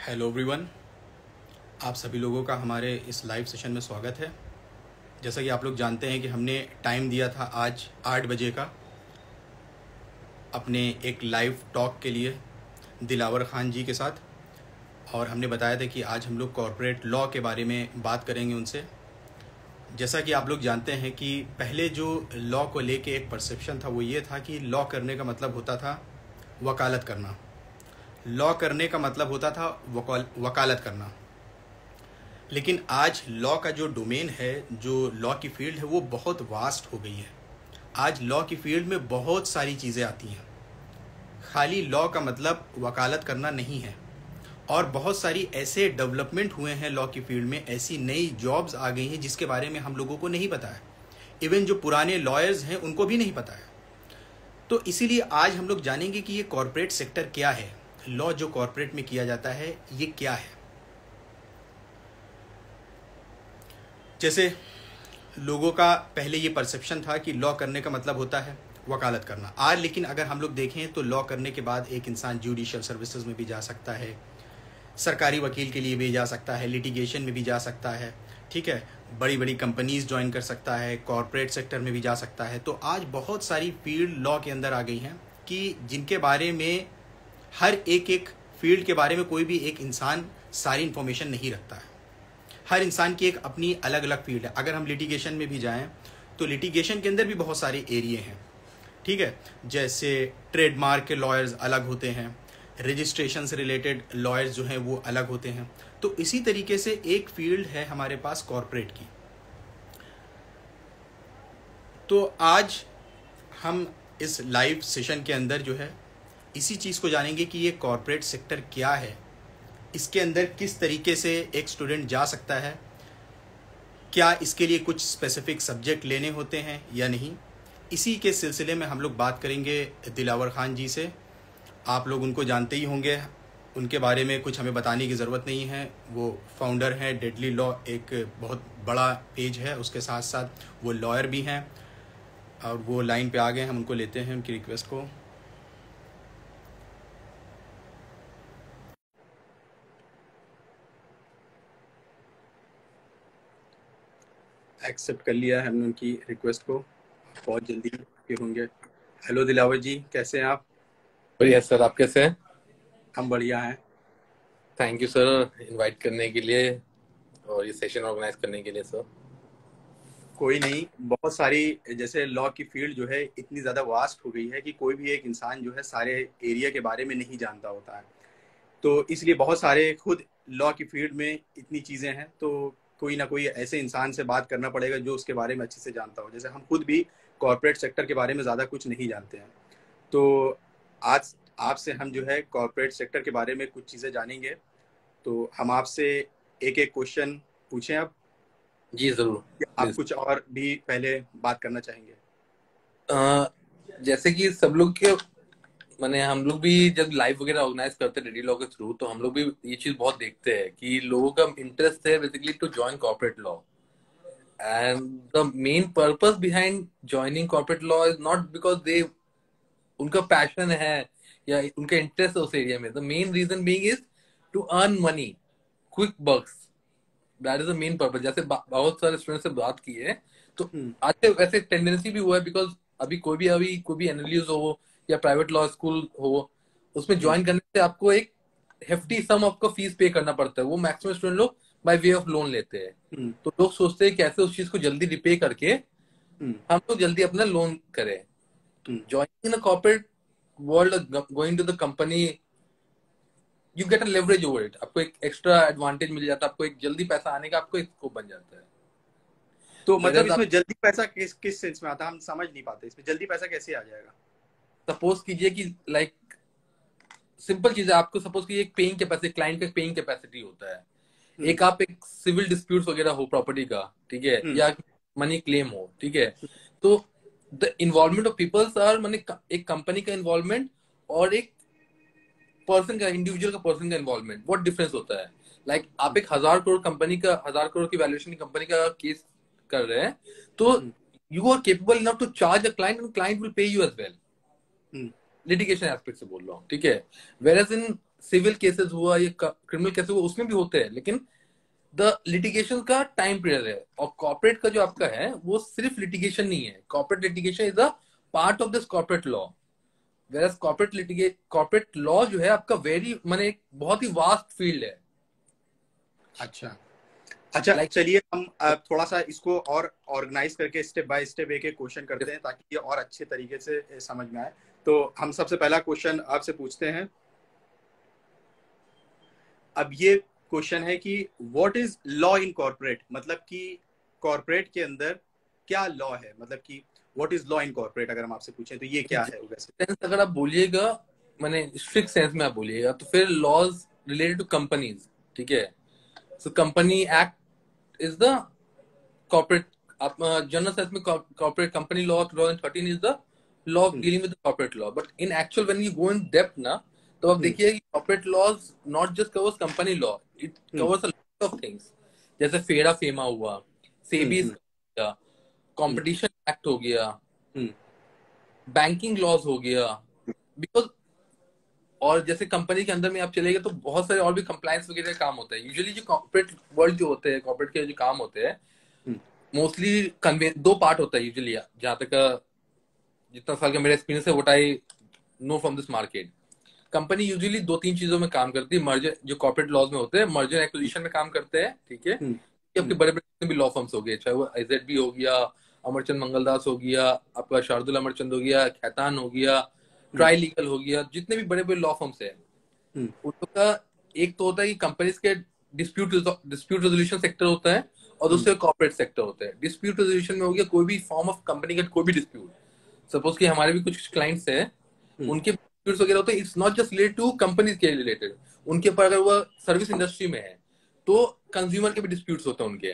Hello everyone, आप सभी लोगों का हमारे इस लाइव सेशन में स्वागत है। जैसा कि आप लोग जानते हैं कि हमने टाइम दिया था आज 8 बजे का अपने एक लाइव टॉक के लिए दिलावर खान जी के साथ, और हमने बताया था कि आज हम लोग कॉरपोरेट लॉ के बारे में बात करेंगे उनसे। जैसा कि आप लोग जानते हैं कि पहले जो लॉ को लेके एक परसेप्शन था वो ये था कि लॉ करने का मतलब होता था वकालत करना। लॉ करने का मतलब होता था वकालत करना। लेकिन आज लॉ का जो डोमेन है, जो लॉ की फील्ड है, वो बहुत वास्ट हो गई है। आज लॉ की फील्ड में बहुत सारी चीज़ें आती हैं। खाली लॉ का मतलब वकालत करना नहीं है, और बहुत सारी ऐसे डेवलपमेंट हुए हैं लॉ की फील्ड में, ऐसी नई जॉब्स आ गई हैं जिसके बारे में हम लोगों को नहीं पता है। इवन जो पुराने लॉयर्स हैं उनको भी नहीं पता है। तो इसीलिए आज हम लोग जानेंगे कि ये कॉरपोरेट सेक्टर क्या है, लॉ जो कॉरपोरेट में किया जाता है ये क्या है। जैसे लोगों का पहले ये परसेप्शन था कि लॉ करने का मतलब होता है वकालत करना। आज लेकिन अगर हम लोग देखें तो लॉ करने के बाद एक इंसान जुडिशियल सर्विसेज में भी जा सकता है, सरकारी वकील के लिए भी जा सकता है, लिटिगेशन में भी जा सकता है, ठीक है, बड़ी बड़ी कंपनीज ज्वाइन कर सकता है, कॉरपोरेट सेक्टर में भी जा सकता है। तो आज बहुत सारी फील्ड लॉ के अंदर आ गई हैं कि जिनके बारे में हर एक फील्ड के बारे में कोई भी एक इंसान सारी इन्फॉर्मेशन नहीं रखता है। हर इंसान की एक अपनी अलग अलग फील्ड है। अगर हम लिटिगेशन में भी जाएं तो लिटिगेशन के अंदर भी बहुत सारे एरिए हैं, ठीक है। जैसे ट्रेडमार्क के लॉयर्स अलग होते हैं, रजिस्ट्रेशन से रिलेटेड लॉयर्स जो हैं वो अलग होते हैं। तो इसी तरीके से एक फील्ड है हमारे पास कॉरपोरेट की। तो आज हम इस लाइव सेशन के अंदर जो है इसी चीज़ को जानेंगे कि ये कॉरपोरेट सेक्टर क्या है, इसके अंदर किस तरीके से एक स्टूडेंट जा सकता है, क्या इसके लिए कुछ स्पेसिफिक सब्जेक्ट लेने होते हैं या नहीं। इसी के सिलसिले में हम लोग बात करेंगे दिलावर खान जी से। आप लोग उनको जानते ही होंगे, उनके बारे में कुछ हमें बताने की ज़रूरत नहीं है। वो फाउंडर हैं डेडली लॉ, एक बहुत बड़ा पेज है, उसके साथ साथ वो लॉयर भी हैं। और वो लाइन पे आ गए, हम उनको लेते हैं, उनकी रिक्वेस्ट को एक्सेप्ट कर लिया है हमने, उनकी रिक्वेस्ट को। बहुत जल्दी के होंगे। हेलो दिलावर जी, कैसे हैं आप? बढ़िया सर, आप कैसे हैं? हम बढ़िया हैं। थैंक यू सर इनवाइट करने के लिए और ये सेशन ऑर्गेनाइज करने के लिए सर। कोई नहीं, बहुत सारी, जैसे लॉ की फील्ड जो है इतनी ज़्यादा वास्ट हो गई है कि कोई भी एक इंसान जो है सारे एरिया के बारे में नहीं जानता होता है। तो इसलिए बहुत सारे, खुद लॉ की फील्ड में इतनी चीज़ें हैं तो कोई ना कोई ऐसे इंसान से बात करना पड़ेगा जो उसके बारे में अच्छे से जानता हो। जैसे हम खुद भी कॉरपोरेट सेक्टर के बारे में ज़्यादा कुछ नहीं जानते हैं। तो आज आपसे हम जो है कॉरपोरेट सेक्टर के बारे में कुछ चीज़ें जानेंगे। तो हम आपसे एक एक क्वेश्चन पूछें अब, जी जरूर, या आप प्लीज। कुछ और भी पहले बात करना चाहेंगे? जैसे कि सब लोग के माने हम लोग भी जब लाइव वगैरह ऑर्गेनाइज करते हैं रेडी लॉ के थ्रू, तो हम लोग भी ये चीज बहुत देखते हैं कि लोगों का इंटरेस्ट है basically to join corporate law. And the main purpose behind joining corporate law is not because they उनका पैशन है या उनका इंटरेस्ट है उस एरिया में। The main reason being is to earn money, quick bucks. That is the main purpose. जैसे बहुत सारे स्टूडेंट से बात की है तो हम्म। आज वैसे टेंडेंसी भी हुआ है बिकॉज अभी कोई भी एनएलयूज हो या प्राइवेट लॉ स्कूल हो, उसमें हम्म। ज्वाइन करने से आपको एक हेफ्टी सम आपको फीस पे करना पड़ता है। वो मैक्सिमम स्टूडेंट लोग बाय वे ऑफ लोन लेते हैं। हम्म। तो लोग सोचते हैं कैसे उस चीज को जल्दी रिपे करके हम्म। हम लोग जल्दी अपना लोन करें। तो hmm. Joining in a corporate world, going to the company, you get a leverage over it. आपको एक एक्स्ट्रा एडवांटेज मिल जाता है, आपको एक जल्दी पैसा आने का आपको एक स्कोप बन जाता है। तो मतलब वेयर आप इसमें जल्दी पैसा किस किस सेंस में आता है, हम समझ नहीं पाते। इसमें जल्दी पैसा कैसे आ जाएगा? सपोज कीजिए कि लाइक सिंपल चीज है, आपको सपोज कीजिए एक पेइंग कैपेसिटी, क्लाइंट का पेइंग कैपेसिटी होता है। हम्म। एक आप एक सिविल डिस्प्यूट वगैरह हो प्रॉपर्टी का, ठीक है, हम्म। या मनी क्लेम हो, ठीक है। तो the involvement of peoples are माने एक कंपनी का इन्वॉल्वमेंट और एक पर्सन का, इंडिविजुअल का पर्सन का इन्वॉल्वमेंट, बहुत डिफरेंस होता है। लाइक आप एक 1,000 करोड़ कंपनी का, 1,000 करोड़ की वैल्यूएशन की कंपनी का केस कर रहे हैं, तो hmm. You are capable enough to charge a client and client will pay you as well. Hmm. Litigation aspect से बोल रहा हूँ, ठीक है। Where as in civil cases हुआ या क्रिमिनल केसेस हुआ उसमें भी होते हैं, लेकिन द लिटिगेशन का टाइम पीरियड है। और कॉर्पोरेट का जो आपका है वो सिर्फ लिटिगेशन नहीं है, corporate litigation is a part of this corporate law. Whereas corporate law जो है आपका वेरी माने एक बहुत ही वास्ट फील्ड है। अच्छा अच्छा, लाइक चलिए हम थोड़ा सा इसको और ऑर्गेनाइज करके स्टेप बाय स्टेप एक एक क्वेश्चन करते हैं ताकि ये और अच्छे तरीके से समझ में आए। तो हम सबसे पहला क्वेश्चन आपसे पूछते हैं। अब ये क्वेश्चन है कि what is law in corporate, मतलब कि कॉर्पोरेट के अंदर क्या लॉ है, मतलब कि what is law in corporate अगर हम आपसे पूछें तो ये क्या है वैसे। सेंस अगर आप बोलिएगा, माने स्ट्रिक्ट सेंस में आप बोलिएगा तो फिर लॉज रिलेटेड टू कंपनीज, ठीक है। So company act is the corporate, आप जनरल सेंस में corporate company law 2013 is the law dealing with corporate law. But in actual when you go in depth ना, तो आप देखिए कि corporate laws not just covers company law, it covers a lot of things. जैसे FERA FEMA हुआ, सेबी का competition act हो गया, बैंकिंग लॉज हो गया, बिकॉज और जैसे कंपनी के अंदर में आप चलेंगे तो बहुत सारे और भी कंप्लायंस वगैरह काम होता है। यूजुअली जो कॉर्पोरेट वर्ल्ड जो होते हैं, कॉर्पोरेट के जो काम होते हैं मोस्टली दो पार्ट होता है यूजुअली, जहां तक जितना साल का मेरा एक्सपीरियंस है, what I know from this market. Company usually दो तीन चीजों में काम करती है। मर्जर, जो कॉर्पोरेट लॉज में होते हैं, मर्जर एक्विजिशन में काम करते हैं, ठीक है। ये आपके बड़े बड़े भी लॉ फर्म्स हो गए, चाहे वो IZB हो गया, अमरचंद मंगलदास हो गया, आपका शार्दुल अमरचंद हो गया, खैतान हो गया, ट्राई लीगल हो गया, जितने भी बड़े बड़े लॉ फर्म्स है उनका एक तो होता है कि कंपनीज के डिस्प्यूट रेजोल्यूशन सेक्टर होता है, और दूसरे कॉर्पोरेट सेक्टर होता है। डिस्प्यूट रेजोल्यूशन में हो गया कोई भी फॉर्म ऑफ कंपनी का कोई भी डिस्प्यूट। सपोज कि हमारे भी कुछ क्लाइंट्स हैं, उनके डिस्प्यूट्स वगैरह होते हैं, it's not just related to companies के रिलेटेड, उनके ऊपर अगर वो सर्विस इंडस्ट्री में है तो कंज्यूमर के भी डिस्प्यूट्स होते हैं उनके।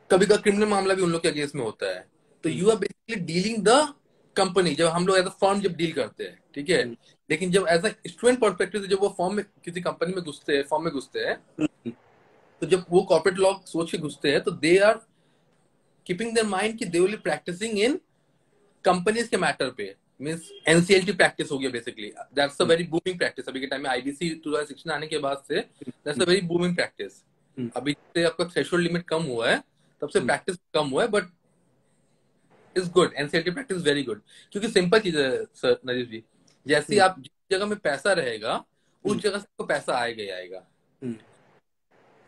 कभी का क्रिमिनल मामला भी उन लोग के अगेंस्ट में होता है। तो you are basically dealing the company, जब हम लोग एज अ फर्म जब डील करते हैं, ठीक है। लेकिन जब एज अ स्टूडेंट पर्सपेक्टिव से जब वो फॉर्म में किसी कंपनी में घुसते हैं, फॉर्म में घुसते हैं, तो जब वो कॉर्पोरेट लॉ सोच के घुसते हैं तो they are keeping their mind कि they will be practising in companies के मैटर पे। मींस एनसीएलटी प्रैक्टिस हो गया basically, that's a very booming practice. अभी के टाइम में आईबीसी 2016 आने के बाद से that's a very booming practice. अभी से आपका थ्रेशोल्ड लिमिट कम हुआ है, तब से प्रैक्टिस कम हुआ है, but is good. NCLT practice very good, क्योंकि सिंपल चीज है सर नजीब जी, जैसे आप जिस जगह में पैसा रहेगा उस जगह से आपको पैसा आएगा ही आएगा।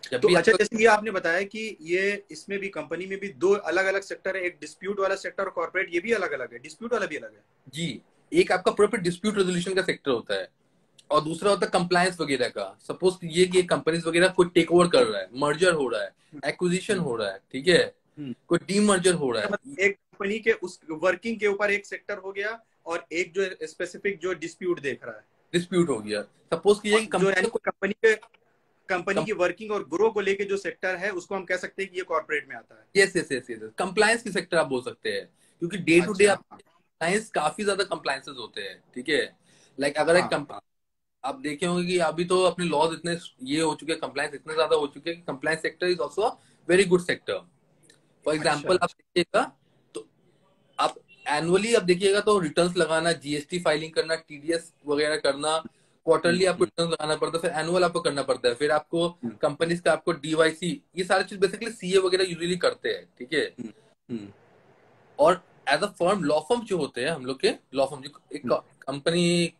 जब तो भी अच्छा, आपका जैसे ये आपने बताया कि ये इसमें भी कंपनी में भी दो अलग अलग सेक्टर है, एक डिस्प्यूट वाला सेक्टर और कॉर्पोरेट, ये भी अलग अलग है, डिस्प्यूट वाला भी अलग है। जी, एक आपका प्रॉपर डिस्प्यूट रेजोल्यूशन का सेक्टर होता है, और दूसरा होता है कंप्लायंस वगैरह का। सपोज ये कि कंपनीज वगैरह कोई टेक ओवर कर रहा है, मर्जर हो रहा है, एक्विजिशन हो रहा है, ठीक है, कोई डीमर्जर हो रहा है। एक कंपनी के उस वर्किंग के ऊपर एक सेक्टर हो गया और एक जो स्पेसिफिक जो डिस्प्यूट देख रहा है, डिस्प्यूट हो गया। सपोज कीजिए कि जो यानी कंपनी की कंपनी वर्किंग और ग्रो को लेके जो सेक्टर है उसको हम कह सकते हैं कि ये कॉर्पोरेट में आता है। Yes yes yes yes compliance की सेक्टर आप बोल सकते हैं, क्योंकि डे टू डे अच्छा, आप कंप्लायंस काफी ज्यादा कंप्लायंसेस होते हैं, ठीक है। लाइक अगर एक हाँ कंपनी, आप देखे होंगे कि अभी तो अपने लॉज इतने ये हो चुके हैं, कंप्लायंस इतने ज्यादा हो चुके हैं कि compliance sector is also very good sector. For अच्छा एग्जाम्पल आप देखिएगा तो आप एनुअली आप देखिएगा तो रिटर्न्स लगाना, जीएसटी फाइलिंग करना, टीडीएस वगैरह करना, क्वार्टरली आपको रिटर्न लगाना पड़ता है, फिर एनुअल आपको करना पड़ता है, फिर आपको कंपनीज का आपको डीवाईसी, ये सारी चीज बेसिकली सीए वगैरह यूजुअली करते हैं, ठीक है। और as a firm, law firm जो होते हैं हम लोग के, लॉ फर्म जो एक कंपनी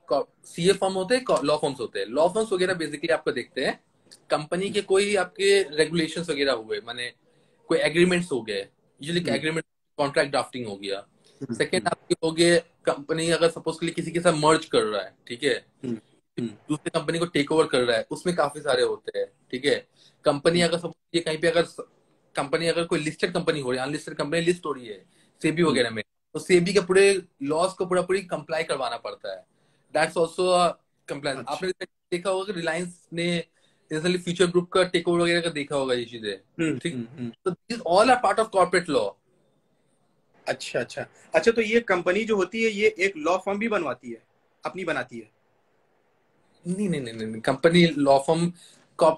सीए फर्म होते हैं, लॉ फर्म्स होते हैं। लॉ फर्म्स वगैरह बेसिकली आपको देखते हैं कंपनी के कोई आपके रेगुलेशंस वगैरह हुए, माने कोई एग्रीमेंट्स हो गए, यूजुअली एग्रीमेंट कॉन्ट्रैक्ट ड्राफ्टिंग हो गया। सेकेंड आपके हो गए, कंपनी अगर सपोज के लिए किसी के साथ मर्ज कर रहा है, ठीक है, दूसरी कंपनी को टेक ओवर कर रहा है, उसमें काफी सारे होते हैं, ठीक है। कंपनी अगर सपोज ये कहीं पे अगर कंपनी अगर कोई लिस्टेड कंपनी हो रही है, अनलिस्टेड कंपनी लिस्ट हो रही है सेबी वगैरह में, तो सेबी के पूरे लॉस को पूरा पूरी कंप्लाई करवाना पड़ता है। That's also compliance. अच्छा, आपने देखा होगा कि रिलायंस ने रिसेंटली फ्यूचर ग्रुप का टेक ओवर वगैरह का देखा होगा ये चीजें, ठीक। तो this all are part of corporate law. अच्छा अच्छा अच्छा, तो ये कंपनी जो होती है ये एक लॉ फर्म भी बनवाती है, अपनी बनाती है? नहीं नहीं नहीं नहीं, कंपनी लॉ फर्म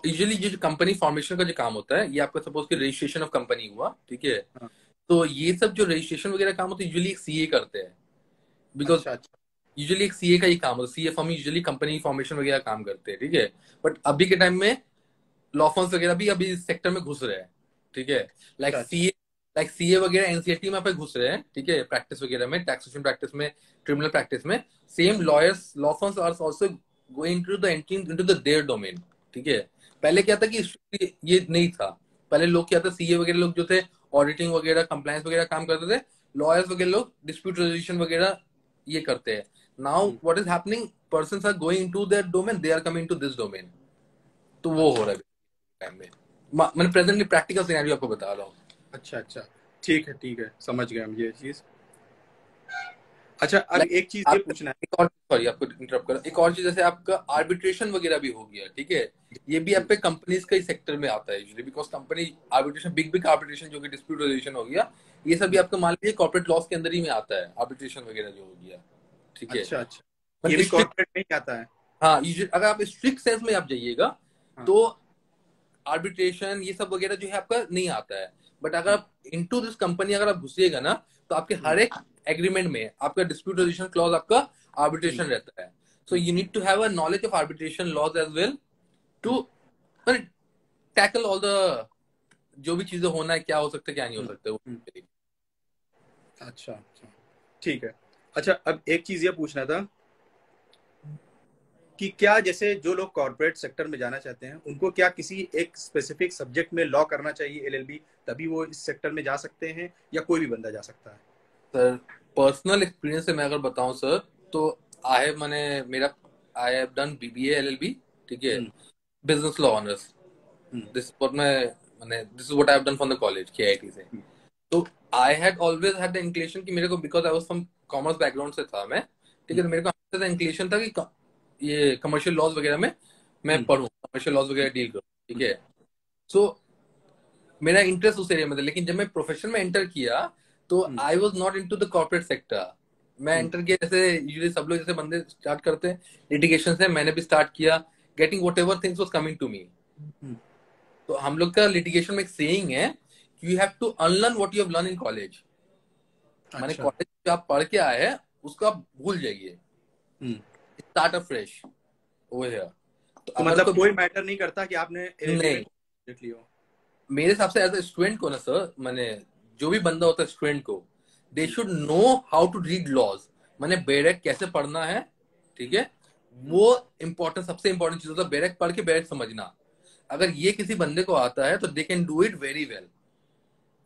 यूजुअली जो कंपनी फॉर्मेशन का जो काम होता है, ये आपका सपोज कि रजिस्ट्रेशन ऑफ कंपनी हुआ, ठीक है। हाँ, तो ये सब जो रजिस्ट्रेशन वगैरह काम होता है यूजुअली सीए करते हैं, बिकॉज अच्छा अच्छा, यूजुअली एक सीए का ही काम होता है। CA firm usually company formation वगैरह काम करते हैं, ठीक है। बट अभी के टाइम में लॉ फर्म्स वगैरह भी अभी इस सेक्टर में घुस रहे हैं, ठीक है। लाइक अच्छा अच्छा। सीए, लाइक सीए वगैरह एनसीएलटी में पे घुस रहे हैं, ठीक है, प्रैक्टिस वगैरह में, टैक्सेशन प्रैक्टिस में, क्रिमिनल प्रैक्टिस में। Same lawyers, law firms are also going to the entering into the their domain, ठीक है। पहले क्या था कि ये नहीं था। पहले लोग क्या था, सीए वगैरह लोग जो थे ऑडिटिंग वगैरह, कंप्लायंस वगैरह काम करते थे। लॉयर्स वगैरह लोग डिस्प्यूट रेजोल्यूशन वगैरह ये करते हैं। Now what is happening, persons are going to their domain, they are coming to this domain. तो वो हो अच्छा रहा है टाइम में। मैंने प्रेजेंटली प्रैक्टिकल सिनेरियो आपको बता रहा हूँ। अच्छा अच्छा। ठीक है, समझ गया हम ये चीज। अच्छा, अब लाइक एक चीज ये आपका पूछना है। एक और, सॉरी आपको इंटरप्ट कर, एक और चीज, जैसे आपका आर्बिट्रेशन वगैरह भी हो गया, ठीक है। ये भी आप पे कंपनीज का ही सेक्टर में आता है usually, because company arbitration, big big arbitration जो कि डिस्प्यूट रेजोल्यूशन हो गया, ये सब भी आपका मान लीजिए कॉर्पोरेट लॉस के अंदर ही में आता है, आर्बिट्रेशन वगैरह जो हो गया, ठीक है। अच्छा अच्छा, ये बट भी स्ट्रिक्ट, कॉर्पोरेट में ही आता है। हाँ यूजुअली अगर आप स्ट्रिक्ट सेंस में आप जाइएगा हाँ। तो आर्बिट्रेशन ये सब वगैरह जो है आपका नहीं आता है। बट अगर हम्म, आप इनटू दिस कंपनी अगर आप घुसिएगा ना, तो आपके हम्म, हर एक एग्रीमेंट में आपका डिस्प्यूट रेजोल्यूशन क्लॉज आपका हम्म, आर्बिट्रेशन रहता है। So hmm, you need to have a knowledge of arbitration laws as well hmm, to tackle all the जो भी चीजें होना है, क्या हो सकता है क्या नहीं हो हम्म, सकता है। हम्म। अच्छा अच्छा, ठीक है। अच्छा, अब एक चीज ये पूछना था कि क्या जैसे जो लोग कॉर्पोरेट सेक्टर में जाना चाहते हैं उनको क्या किसी एक स्पेसिफिक सब्जेक्ट में लॉ करना चाहिए, एलएलबी, तभी वो इस सेक्टर में जा सकते हैं, या कोई भी बंदा जा सकता है? सर पर्सनल एक्सपीरियंस से मैं अगर बताऊं सर, तो आई हैव, मैंने मेरा I have done BBA LLB, ठीक है, hmm, business law honours. Hmm, this what मैं, मैंने this is what I have done from the college KIIT से। हम्म, तो I had always had the inclination कि मेरे को, because I was from commerce background से था मैं, ठीक है, तो मेरे को हमेशा से इंक्लिनेशन था कि ये कमर्शियल लॉज वगैरह में मैं हम्म, पढ़ूं, कमर्शियल लॉज वगैरह डील करूं, ठीक है। सो मेरा इंटरेस्ट उस एरिया में था। लेकिन जब मैं प्रोफेशन में एंटर किया तो hmm, I was not into the corporate sector. मैं हम्म, एंटर किया, जैसे यूजुअली सब लोग जैसे बंदे स्टार्ट करते हैं लिटिगेशन से, मैंने भी स्टार्ट किया, getting whatever things was coming to me. हम्म, तो हम लोग का लिटिगेशन में एक सेइंग है, you have to unlearn what you have learn in college. माने अच्छा। कॉलेज जो आप पढ़ के आए हैं उसको आप भूल जाइए, हम्म। Start afresh over here. तो तो अगर मतलब कोई, कोई मैटर नहीं करता कि आपने एलएलबी में नहीं, देख लिया हो? मेरे हिसाब से एज ए स्टूडेंट को ना सर, मैंने, जो भी बंदा होता है स्टूडेंट को, they should know how to read laws, मैंने बेरेक कैसे पढ़ना है, ठीक है। हम्म, वो इम्पोर्टेंट, सबसे इंपॉर्टेंट चीज होता है बेरेक पढ़ के बेरेक समझना। अगर ये किसी बंदे को आता है तो they can do it very well,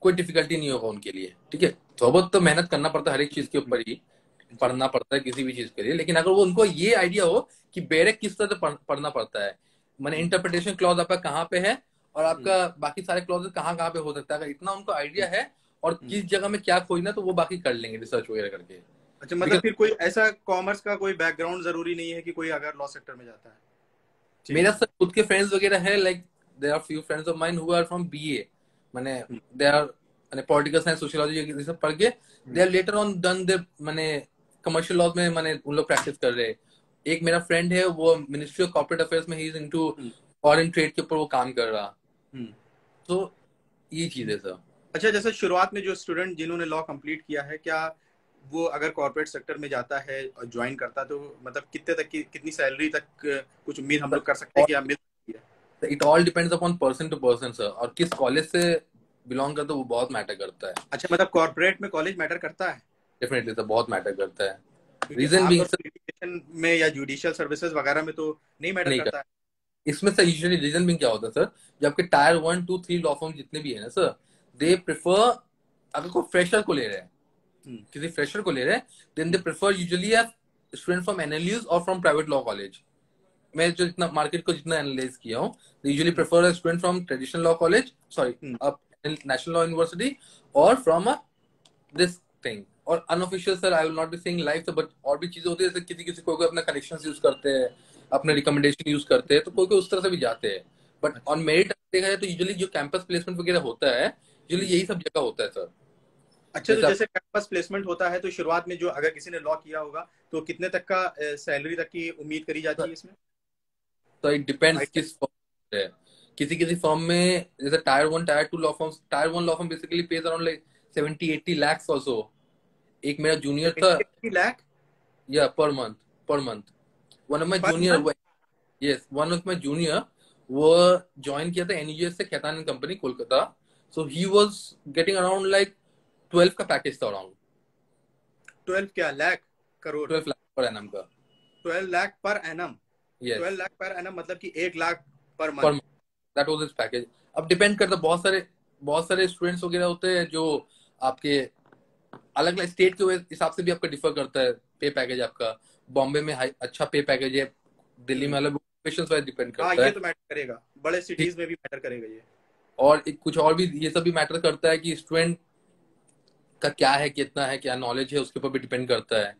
कोई डिफिकल्टी नहीं होगा उनके लिए, ठीक है। थोड़ा बहुत तो मेहनत करना पड़ता है हर एक चीज के ऊपर ही, जी। पढ़ना पड़ता है किसी भी चीज के लिए। लेकिन अगर वो उनको ये आइडिया हो कि बेरेक किस तरह से पढ़ना पड़ता है, मैंने हम्म, इंटरप्रिटेशन क्लॉज आपका कहाँ पे है और हम्म, आपका बाकी सारे क्लॉजेस कहाँ कहाँ पे हो सकता है, अगर इतना उनको आइडिया है और हम्म। किस जगह में क्या खोजना, तो वो बाकी कर लेंगे रिसर्च वगैरह करके। अच्छा, मतलब बिकॉज फिर कोई ऐसा कॉमर्स का कोई बैकग्राउंड जरूरी नहीं है कि कोई अगर लॉ सेक्टर में जाता है? ठीक मेरा है। सर खुद के फ्रेंड्स वगैरह है, like there are few friends of mine who are from BA, मैंने, हम्म, दे आर, मैंने पॉलिटिकल साइंस सोशियोलॉजी ये सब पढ़ के they hmm, are later on done they, मैंने कमर्शियल लॉज में मैंने उन लोग प्रैक्टिस कर रहे हैं। एक मेरा फ्रेंड है वो मिनिस्ट्री ऑफ कॉर्पोरेट अफेयर्स में, he is into hmm, foreign trade के ऊपर वो काम कर रहा। हम्म। तो ये चीज है सर। अच्छा, जैसे शुरुआत में जो स्टूडेंट जिन्होंने लॉ कंप्लीट किया है, क्या वो अगर कॉर्पोरेट सेक्टर में जाता है और ज्वाइन करता है, तो मतलब कितने तक की, कितनी सैलरी तक कुछ उम्मीद हम लोग कर सकते हैं कि आप मिल सकती है? It all depends upon person to person sir, और किस कॉलेज से बिलोंग करते हो वो बहुत मैटर करता है। अच्छा, मतलब कॉर्पोरेट में कॉलेज मैटर करता है? डेफिनेटली सर, बहुत मैटर करता है। क्योंकि रीजन बीइंग आमतौर सर, पर लिटिगेशन में या जुडिशियल सर्विसेज वगैरह में तो नहीं मैटर नहीं, करता है। इसमें सर यूजुअली रीजन भी क्या होता है सर, जो आपके टायर 1 2 3 लॉ फर्म जितने भी है ना सर, दे प्रेफर, अगर कोई फ्रेशर को ले रहे हैं, हम्म, किसी फ्रेशर को ले रहे हैं, then they prefer usually a student from NLUs और फ्रॉम प्राइवेट लॉ कॉलेज। मैं जो इतना मार्केट को जितना एनालाइज किया हूँ, usually hmm, prefer a student from traditional law college, sorry, hmm, national law university, और फ्रॉम अ दिस थिंग। और unofficial sir, I will not be saying live, but और भी चीजें होती है, जैसे किसी किसी कोई अपना कनेक्शन यूज करते हैं, अपने रिकमेंडेशन यूज करते हैं, तो कोई कोई उस तरह से भी जाते हैं। बट अच्छा। ऑन मेरिट देखा जाए तो यूजुअली जो कैंपस प्लेसमेंट वगैरह होता है, यूजुअली हम्म। यही सब जगह होता है सर। अच्छा, तो जैसे आप, जैसे कैंपस प्लेसमेंट होता है तो शुरुआत में जो अगर किसी ने लॉ किया होगा तो कितने तक का सैलरी तक की उम्मीद करी जाती है इसमें? तो इट डिपेंड्स आइडिया? किस फर्म है। किसी किसी फर्म में, जैसे tier 1 tier 2 law firms, tier 1 law firm basically pays around like 70 80 lakhs also. एक मेरा जूनियर था, 70 लाख? या per month one of my per junior, month? Yes one of my junior, वो ज्वाइन किया था एनयूएस से, Khaitan company Kolkata. So he was getting around like 12 का package था, अराउंड 12 क्या लाख? करोड़? 12 लाख पर एनम का। 12 lakh per annum? Yes 12 lakh per annum मतलब कि 1 लाख पर per month? Month, that was his package. अब डिपेंड करता है, बहुत सारे स्टूडेंट्स वगैरह होते हैं जो आपके अलग अलग स्टेट के हिसाब से भी आपका डिफर करता है पे पैकेज आपका। बॉम्बे में अच्छा पे पैकेज है, दिल्ली में अलग, लोकेशन वाइज डिपेंड हाँ, करता ये है। तो मैटर करेगा, बड़े ठीक। सिटीज में भी मैटर करेगा ये। और कुछ और भी ये सब भी मैटर करता है कि स्टूडेंट का क्या है, कितना है, क्या नॉलेज है, उसके ऊपर भी डिपेंड करता है।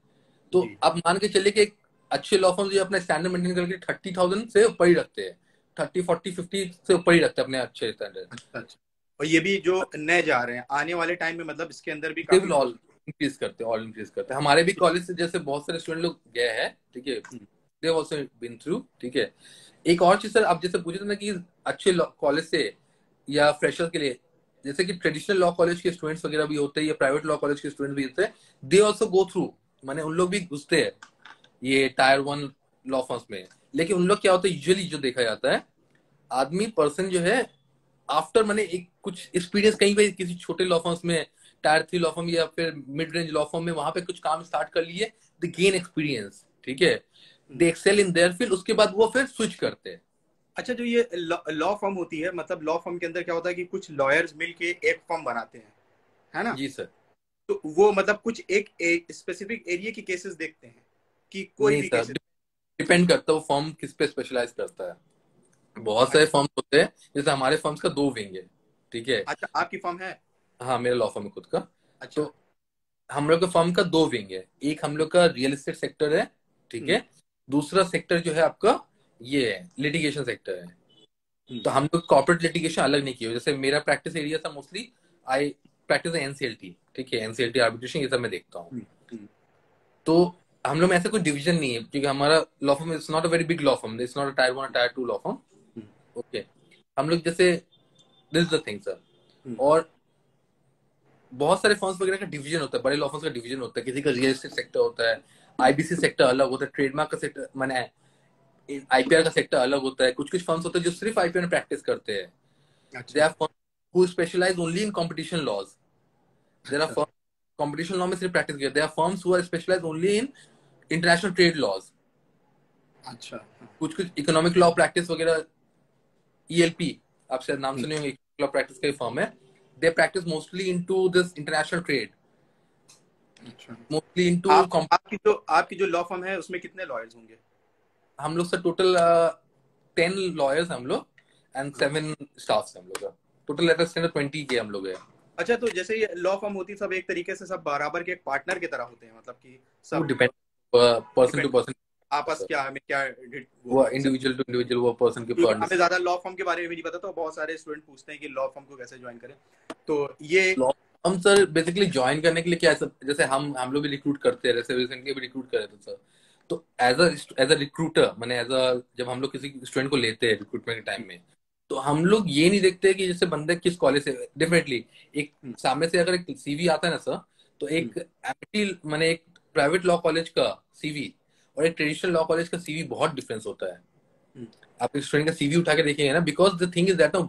तो जी। आप मान के चलिए कि एक अच्छे लॉ फर्म जो अपना स्टैंडर्ड मेंटेन करके 30,000 से ऊपर ही रखते हैं, 30, 40, 50 से ऊपर ही रखते हैं अपने अच्छे स्टैंडर्ड। अच्छा अच्छा। और ये भी जो नए जा रहे हैं आने वाले टाइम में, मतलब इसके अंदर भी दे काफी विल ऑल इंक्रीज करते हैं। हमारे भी कॉलेज से जैसे बहुत सारे स्टूडेंट लोग गए हैं, ठीक है, दे आल्सो बीन थ्रू, ठीक है। एक और चीज सर, आप जैसे पूछे थे ना कि अच्छे कॉलेज से या फ्रेशर के लिए, जैसे कि ट्रेडिशनल लॉ कॉलेज के स्टूडेंट्स वगैरह भी होते हैं या प्राइवेट लॉ कॉलेज के स्टूडेंट भी होते हैं, दे आल्सो गो थ्रू, माने उन लोग भी घुसते हैं ये टायर 1 लॉ फर्म्स में। लेकिन उन लोग क्या होता है, यूजुअली जो देखा जाता है, आदमी पर्सन जो है आफ्टर मैंने एक कुछ एक्सपीरियंस कहीं पे किसी छोटे लॉ फर्म्स में, टायर 3 लॉ फर्म या फिर मिड रेंज लॉ फर्म में, वहां पे कुछ काम स्टार्ट कर लिए, दे गेन एक्सपीरियंस, ठीक है, दे एक्सेल इन देयर फील्ड, उसके बाद वो फिर स्विच करते हैं। अच्छा, जो ये लॉ फर्म होती है, मतलब लॉ फर्म के अंदर क्या होता है कि कुछ लॉयर्स मिलके एक फर्म बनाते हैं, है ना? जी सर। तो वो मतलब कुछ एक स्पेसिफिक एरिया की केसेस देखते हैं कि कोई नहीं भी सर, केसेस? डिपेंड करता है वो फर्म किस पे स्पेशलाइज करता है। बहुत सारे अच्छा फर्म्स होते हैं, जैसे हमारे फर्म्स का 2 विंग है, ठीक है। अच्छा, आपकी फर्म है? हाँ, मेरे लॉ फर्म है खुद का। अच्छा। तो हम लोग का फर्म का 2 विंग है, एक हम लोग का रियल एस्टेट सेक्टर है, ठीक हम्म है। दूसरा सेक्टर जो है आपका ये है लिटिगेशन सेक्टर है। हम्म तो हम लोग कॉर्पोरेट लिटिगेशन अलग नहीं किया, जैसे मेरा प्रैक्टिस एरिया था मोस्टली, आई प्रैक्टिस एनसीएलटी, ठीक है, एनसीएलटी आर्बिट्रेशन, ये सब मैं देखता हूँ। हम्म हम्म तो हम लोग में ऐसा कोई डिवीजन नहीं है, क्योंकि हमारा law firm it's not a very big law firm, it's not a tier 1 tier 2 law firm, hmm okay. हम लोग जैसे दिस द थिंग सर। हम्म और बहुत सारे फर्म्स वगैरह का डिवीजन होता है, बड़े लॉ फर्म्स का डिवीजन होता है, किसी का रियल एस्टेट सेक्टर होता है, आईबीसी सेक्टर अलग होता है, ट्रेडमार्क का सेक्टर मैंने आईपीआर का सेक्टर अलग होता है। कुछ कुछ फर्म्स होते हैं जो सिर्फ आईपीआर में प्रैक्टिस करते हैं, दे अच्छा are firms who specialise only in competition laws. There are अच्छा फर्म्स कंपटीशन लॉ में सिर्फ प्रैक्टिस करते हैं, there are firms who are specialise only in international trade laws. अच्छा। कुछ कुछ इकोनॉमिक लॉ प्रैक्टिस वगैरह, ईएलपी, आप शायद नाम हम्म, सुने होंगे, लॉ प्रैक्टिस का फर्म है। They practice mostly into this international trade, अच्छा। Mostly into. आपकी जो लॉ फर्म है उसमें कितने लॉयर्स होंगे? हम लोग सर टोटल 10 लॉयर्स हम लोग एंड हाँ। 7 स्टाफ हम लोग का, टोटल लेटर स्टैंडर्ड 20 के हम लोग है। अच्छा, तो जैसे ये लॉ फर्म होती है, सब एक तरीके से सब बराबर के एक पार्टनर की तरह होते हैं, मतलब कि वो सब depend person to depend person, आपस क्या हमें क्या वो वो सब। इंडिविजुअल टू इंडिविजुअल, वो पर्सन के क्योंकि पर। हमें ज्यादा लॉ फर्म के बारे में भी नहीं पता, तो बहुत सारे स्टूडेंट पूछते हैं कि लॉ फर्म को कैसे ज्वाइन करें। तो ये लॉ हम सर बेसिकली ज्वाइन करने के लिए क्या है सर, जैसे हम लोग भी रिक्रूट करते हैं, जैसे रिसेंटली भी रिक्रूट करे थे सर। तो एज अ रिक्रूटर मैंने एज अ, जब हम लोग किसी स्टूडेंट को लेते हैं रिक्रूटमेंट के टाइम में, तो हम लोग ये नहीं देखते कि जैसे बंदे किस कॉलेज से, डेफिनेटली एक हम्म सामने से अगर एक सीवी आता है ना सर, तो हम्म एक एमटी मैंने एक प्राइवेट लॉ कॉलेज का सीवी और एक ट्रेडिशनल लॉ कॉलेज का सीवी बहुत डिफरेंस होता है। हम्म आप एक स्टूडेंट का सीवी उठा के देखेंगे ना, because the thing is that उन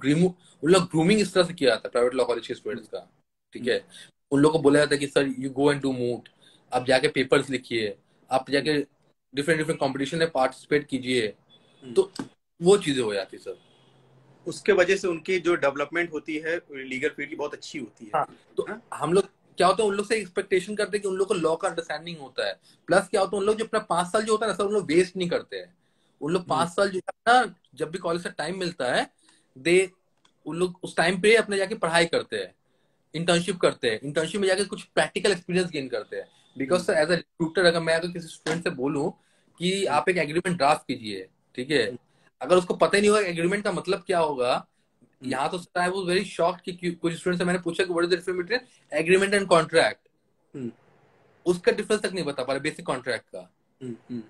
लोग ग्रूमिंग इस तरह से किया जाता है प्राइवेट लॉ कॉलेज के हम्म स्टूडेंट्स का, ठीक हम्म है। उन लोग को बोला जाता है कि sir you go and do moot, आप जाके पेपर्स लिखिए, आप हम्म जाके डिफरेंट डिफरेंट कॉम्पिटिशन में पार्टिसिपेट कीजिए। हम्म। तो वो चीजें हो जाती सर। उसके वजह से उनकी जो डेवलपमेंट होती है लीगल फील्ड की बहुत अच्छी होती है। हाँ, तो हाँ? हम लोग क्या होता है, उन लोग से एक्सपेक्टेशन करते हैं कि उन लोग को लॉ का अंडरस्टैंडिंग होता है। प्लस क्या होता है, उन लोग जो अपना 5 साल जो होता है ना सर, उन लोग वेस्ट नहीं करते हैं। उन लोग हम्म 5 साल जो है ना, जब भी कॉलेज से टाइम मिलता है, दे उन लोग उस टाइम पे अपने जाके पढ़ाई करते हैं, इंटर्नशिप करते हैं, इंटर्नशिप में जाकर कुछ प्रैक्टिकल एक्सपीरियंस गेन करते हैं। Because hmm sir as a recruiter, अगर मैं अगर किसी स्टूडेंट से बोलूं कि हम्म आप एक एग्रीमेंट ड्राफ्ट कीजिए, ठीक है, हम्म अगर उसको पता ही नहीं होगा एग्रीमेंट का मतलब क्या होगा, हम्म यहाँ तो sir I was very shocked कि कुछ स्टूडेंट से मैंने पूछा कि what is the difference between agreement and contract, हम्म उसका डिफरेंस तक नहीं बता पा रहे बेसिक कॉन्ट्रैक्ट का। हम्म।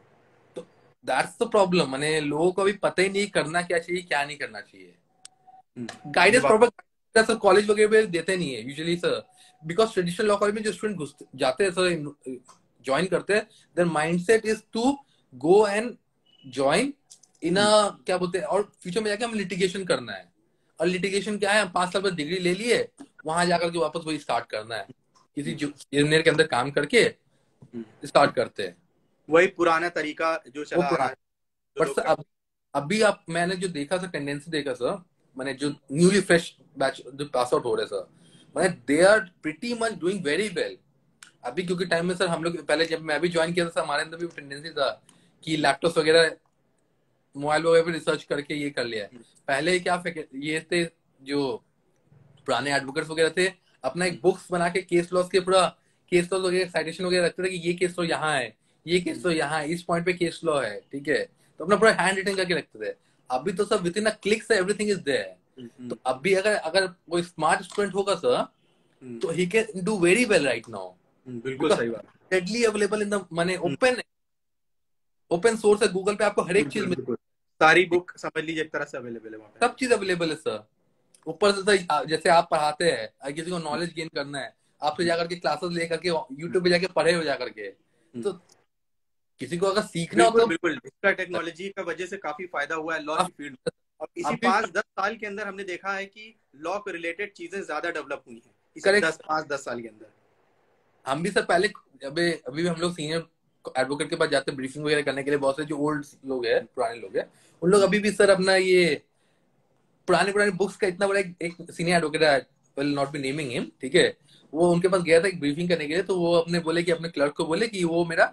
तो दैट्स द प्रॉब्लम, मैंने लोगों को अभी पता ही नहीं करना क्या चाहिए, क्या नहीं करना चाहिए। ये गाइडेंस बात। प्रॉपर सर कॉलेज वगैरह में देते नहीं है usually sir, because traditional law college में जो स्टूडेंट घुस जाते हैं सर, ज्वाइन करते हैं, their mindset is to go and join in a क्या बोलते हैं, और फ्यूचर में जाके हमें लिटिगेशन करना है। और लिटिगेशन क्या है, हम 5 साल बाद डिग्री ले लिए, वहां जाकर के वापस वही स्टार्ट करना है, किसी इंजीनियर के अंदर काम करके स्टार्ट करते हैं। वही पुराना तरीका जो चला आ रहा है। बट सर अभी आप मैंने जो देखा सर, टेंडेंसी देखा सर, मैंने जो न्यूली फ्रेश बैच जो पास आउट हो रहे सर, मैंने they are pretty much doing very well अभी। क्योंकि टाइम में सर हम लोग पहले जब मैं भी ज्वाइन किया था सर, हमारे अंदर भी टेंडेंसी था कि लैपटॉप वगैरह मोबाइल वगैरह पे रिसर्च करके ये कर लिया है। पहले क्या ये थे जो पुराने एडवोकेट्स वगैरह थे, अपना एक बुक्स बना के केस लॉस के पूरा केस लॉस वगैरह साइटेशन वगैरह रखते थे कि ये केस लॉ यहाँ है, ये केस लॉ यहाँ है, इस पॉइंट पे केस लॉ है, ठीक है, तो अपना पूरा हैंड रिटन करके रखते थे। अभी तो सब विद इन अ क्लिक से एवरीथिंग इज देयर। तो अभी अगर अगर कोई स्मार्ट स्टूडेंट होगा सर, तो he can do very well right now. बिल्कुल सही बात। रेडली अवेलेबल इन द माने ओपन सोर्स है, गूगल पे आपको हर एक चीज मिल, सारी बुक समझ लीजिए एक तरह से अवेलेबल है वहाँ पे, सब चीज अवेलेबल है सर। ऊपर से सर जैसे आप पढ़ाते हैं, किसी को नॉलेज गेन करना है, आपसे जाकर के क्लासेस लेकर के यूट्यूब पे जाके पढ़े हो जाकर के, तो किसी को अगर सीखना हो तो बिल्कुल इसका टेक्नोलॉजी का वजह से काफी फायदा हुआ है लॉ की फील्ड में। और इसी 5-10 साल के अंदर हमने देखा है कि लॉ के रिलेटेड चीजें ज्यादा डेवलप हुई हैं इसी 5-10 साल के अंदर। हम भी सर पहले अभी हम लोग सीनियर एडवोकेट के पास जाते हैं ब्रीफिंग वगैरह करने के लिए, बहुत से जो ओल्ड लोग हैं, पुराने लोग हैं, उन लोग अभी भी सर अपना ये पुराने बुक्स का इतना बड़ा एक सीनियर एडवोकेट है, will not B naming him, ठीक है, वो उनके पास गया था एक ब्रीफिंग करने के लिए, तो वो अपने बोले कि अपने क्लर्क को बोले कि वो मेरा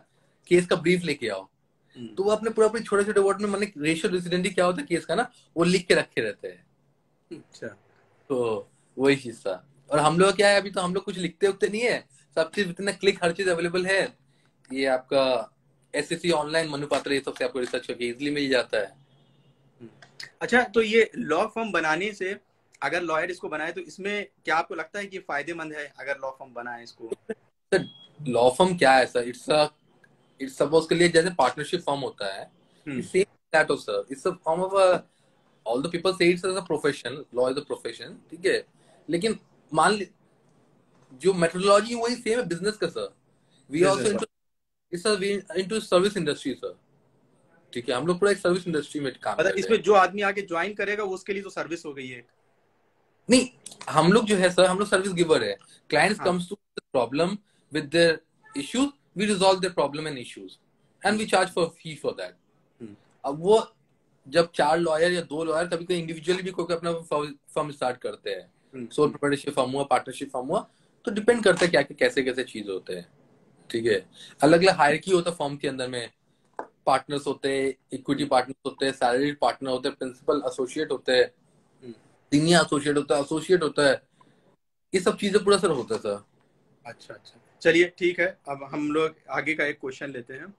केस का ब्रीफ लेके आओ। तो वो अपने पूरा छोटे छोटे वर्ड में मैंने रेशियो रेसिडेंटी क्या होता है केस का ना, वो लिख के रखे रहते हैं। अच्छा, तो वही चीज था। और हम लोग क्या है, अभी तो हम लोग कुछ लिखते उखते नहीं है, सब चीज इतना क्लिक, हर चीज अवेलेबल है। ये आपका एसएससी ऑनलाइन मनुपात्र, ये सब से आपको रिसर्च करके इजीली मिल जाता है। अच्छा, तो ये लॉ फर्म बनाने से, अगर लॉयर इसको बनाए तो इसमें क्या आपको लगता है कि फायदेमंद है अगर लॉ फर्म बनाए इसको? सर लॉ फर्म क्या है सर, इट्स सपोज के लिए जैसे पार्टनरशिप फर्म होता है, same that sir, it's a form of all the people से it's a profession, law is a profession, ठीक है, लेकिन मान ली जो मेथोडोलॉजी वही सेम है बिजनेस का sir. We also into service industry sir, ठीक है, हम लोग पूरा एक सर्विस इंडस्ट्री में काम कर रहे हैं। इसमें जो आदमी आके ज्वाइन करेगा वो उसके लिए तो सर्विस हो गई है। नहीं, हम लोग जो है सर, हम लोग सर्विस गिवर है। Clients comes to problem with their issues, we resolve their problem and issues and we charge for fee for that. अब वो जब 4 लॉयर या 2 लॉयर, कभी कोई इंडिविजुअली भी कोई अपना फर्म स्टार्ट करते हैं, सोल प्रोप्राइटरशिप फर्म हुआ, पार्टनरशिप फर्म हुआ, तो डिपेंड करता है क्या कैसे कैसे चीज होते हैं, ठीक है। अलग अलग हायरार्की होता है फर्म के अंदर में, पार्टनर्स होते हैं, इक्विटी पार्टनर्स होते हैं, सैलरीड पार्टनर होते हैं, प्रिंसिपल एसोसिएट होते हैं, सीनियर एसोसिएट होता है, ये सब चीजें पूरा सर होता है सर। अच्छा, चलिए ठीक है, अब हम लोग आगे का एक क्वेश्चन लेते हैं।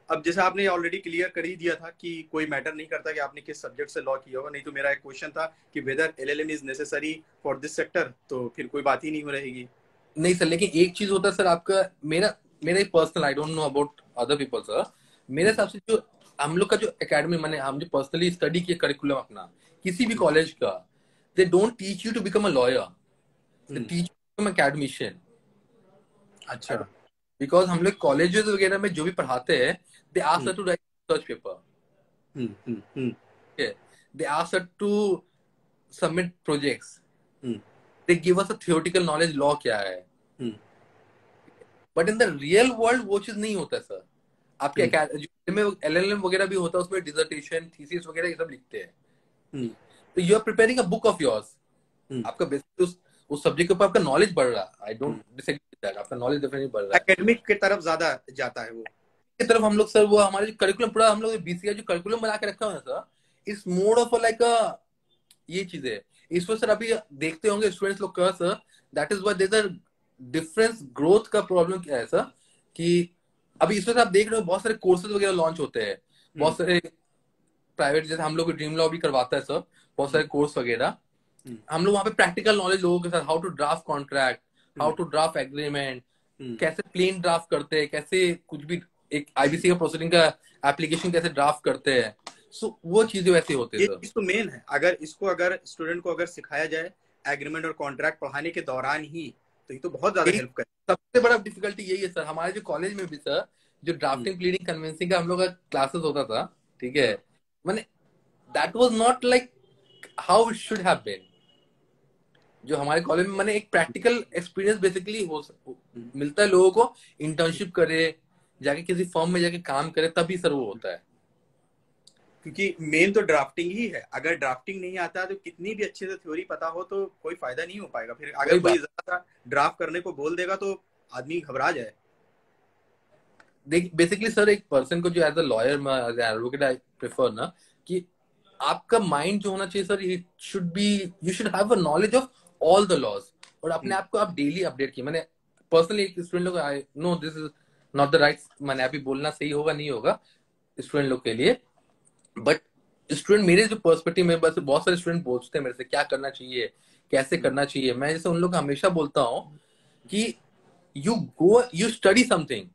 अब जैसे आपने ऑलरेडी क्लियर कर ही दिया था कि कोई मैटर नहीं करता कि आपने किस सब्जेक्ट से लॉ किया हो, नहीं तो मेरा एक क्वेश्चन था कि whether LLM is necessary for this sector, तो फिर कोई बात ही नहीं हो रहेगी। नहीं सर, लेकिन एक चीज होता है सर, आपका मेरा personal, I don't know about other people sir, मेरे हिसाब से जो हम लोग का जो एकेडमी, मैंने हम जो पर्सनली स्टडी किया करिकुलम अपना किसी भी कॉलेज का, they don't teach you to become a lawyer, they teach you to become academician. अच्छा, बिकॉज हम लोग कॉलेजेस वगैरह में जो भी पढ़ाते हैं, they ask us to write research paper, they ask us to submit projects, they give us a theoretical knowledge law क्या है, but in the real world वो चीज नहीं होता सर। आपके में एलएलएम वगैरह भी होता है, उसमें डिसर्टेशन, थीसिस वगैरह ये सब लिखते हैं, तो you are preparing a book of yours, आपका बेसिक उस सब्जेक्ट के ऊपर आपका नॉलेज बढ़ रहा है। I don't disagree with that, आपका नॉलेज डेफिनेटली बढ़ रहा है, एकेडमिक की तरफ ज्यादा जाता है वो की तरफ हम लोग सर। वो हमारे जो करिकुलम पूरा हम लोग बीसीए जो करिकुलम बना के रखा हुआ है sir, it's mode of like अ ये चीज है। इसमें सर अभी देखते होंगे स्टूडेंट्स लोग का sir, that is why there is a difference growth का प्रॉब्लम क्या है सर, कि अभी इसमें आप देख रहे हो बहुत सारे कोर्सेज वगैरह लॉन्च होते हैं, बहुत सारे प्राइवेट, जैसे हम लोग ड्रीम लॉ भी करवाता है सर, बहुत सारे कोर्स वगैरह, हम लोग वहाँ पे प्रैक्टिकल नॉलेज लोगों के साथ, how to draft contract, how to draft agreement, कैसे प्लेन ड्राफ्ट करते हैं, कैसे कुछ भी एक आईबीसी का प्रोसीडिंग का एप्लीकेशन कैसे ड्राफ्ट करते हैं, सो वो चीजें वैसे होती है ये सर। चीज तो मेन है, अगर इसको अगर स्टूडेंट को अगर सिखाया जाए एग्रीमेंट और कॉन्ट्रैक्ट पढ़ाने के दौरान ही, तो ये तो बहुत ज्यादा हेल्प करे। सबसे बड़ा डिफिकल्टी यही है सर, हमारे जो कॉलेज में भी सर, जो ड्राफ्टिंग प्लीडिंग कन्विंसिंग का हम लोग का क्लासेस होता था, ठीक है, मैंने that was not like how it should have been. जो हमारे कॉलेज में मैंने एक प्रैक्टिकल एक्सपीरियंस बेसिकली मिलता है लोगों को, इंटर्नशिप करे, जाके किसी फर्म में जाके काम करे, तभी सर वो होता है। क्योंकि मेन तो ड्राफ्टिंग ही है। अगर ड्राफ्टिंग नहीं आता तो कितनी भी अच्छे से थ्योरी पता हो तो कोई फायदा नहीं हो पाएगा। फिर अगर कोई ज्यादा ड्राफ्ट करने को बोल देगा तो आदमी घबरा जाए। देख बेसिकली सर, एक पर्सन को जो as a lawyer as advocate I prefer ना, कि आपका माइंड जो होना चाहिए sir, it should be, you should have a knowledge of all the laws, और अपने आप को आप डेली अपडेट किए। मैंने पर्सनली एक स्टूडेंट लोग, I know this is not the right, मैंने अभी बोलना सही होगा नहीं होगा स्टूडेंट लोग के लिए, बट स्टूडेंट मेरे जो पर्सपेक्टिव में, बस बहुत सारे स्टूडेंट पूछते हैं मेरे से क्या करना चाहिए, कैसे करना चाहिए। मैं जैसे उन लोग को हमेशा बोलता हूँ कि you go, you study something.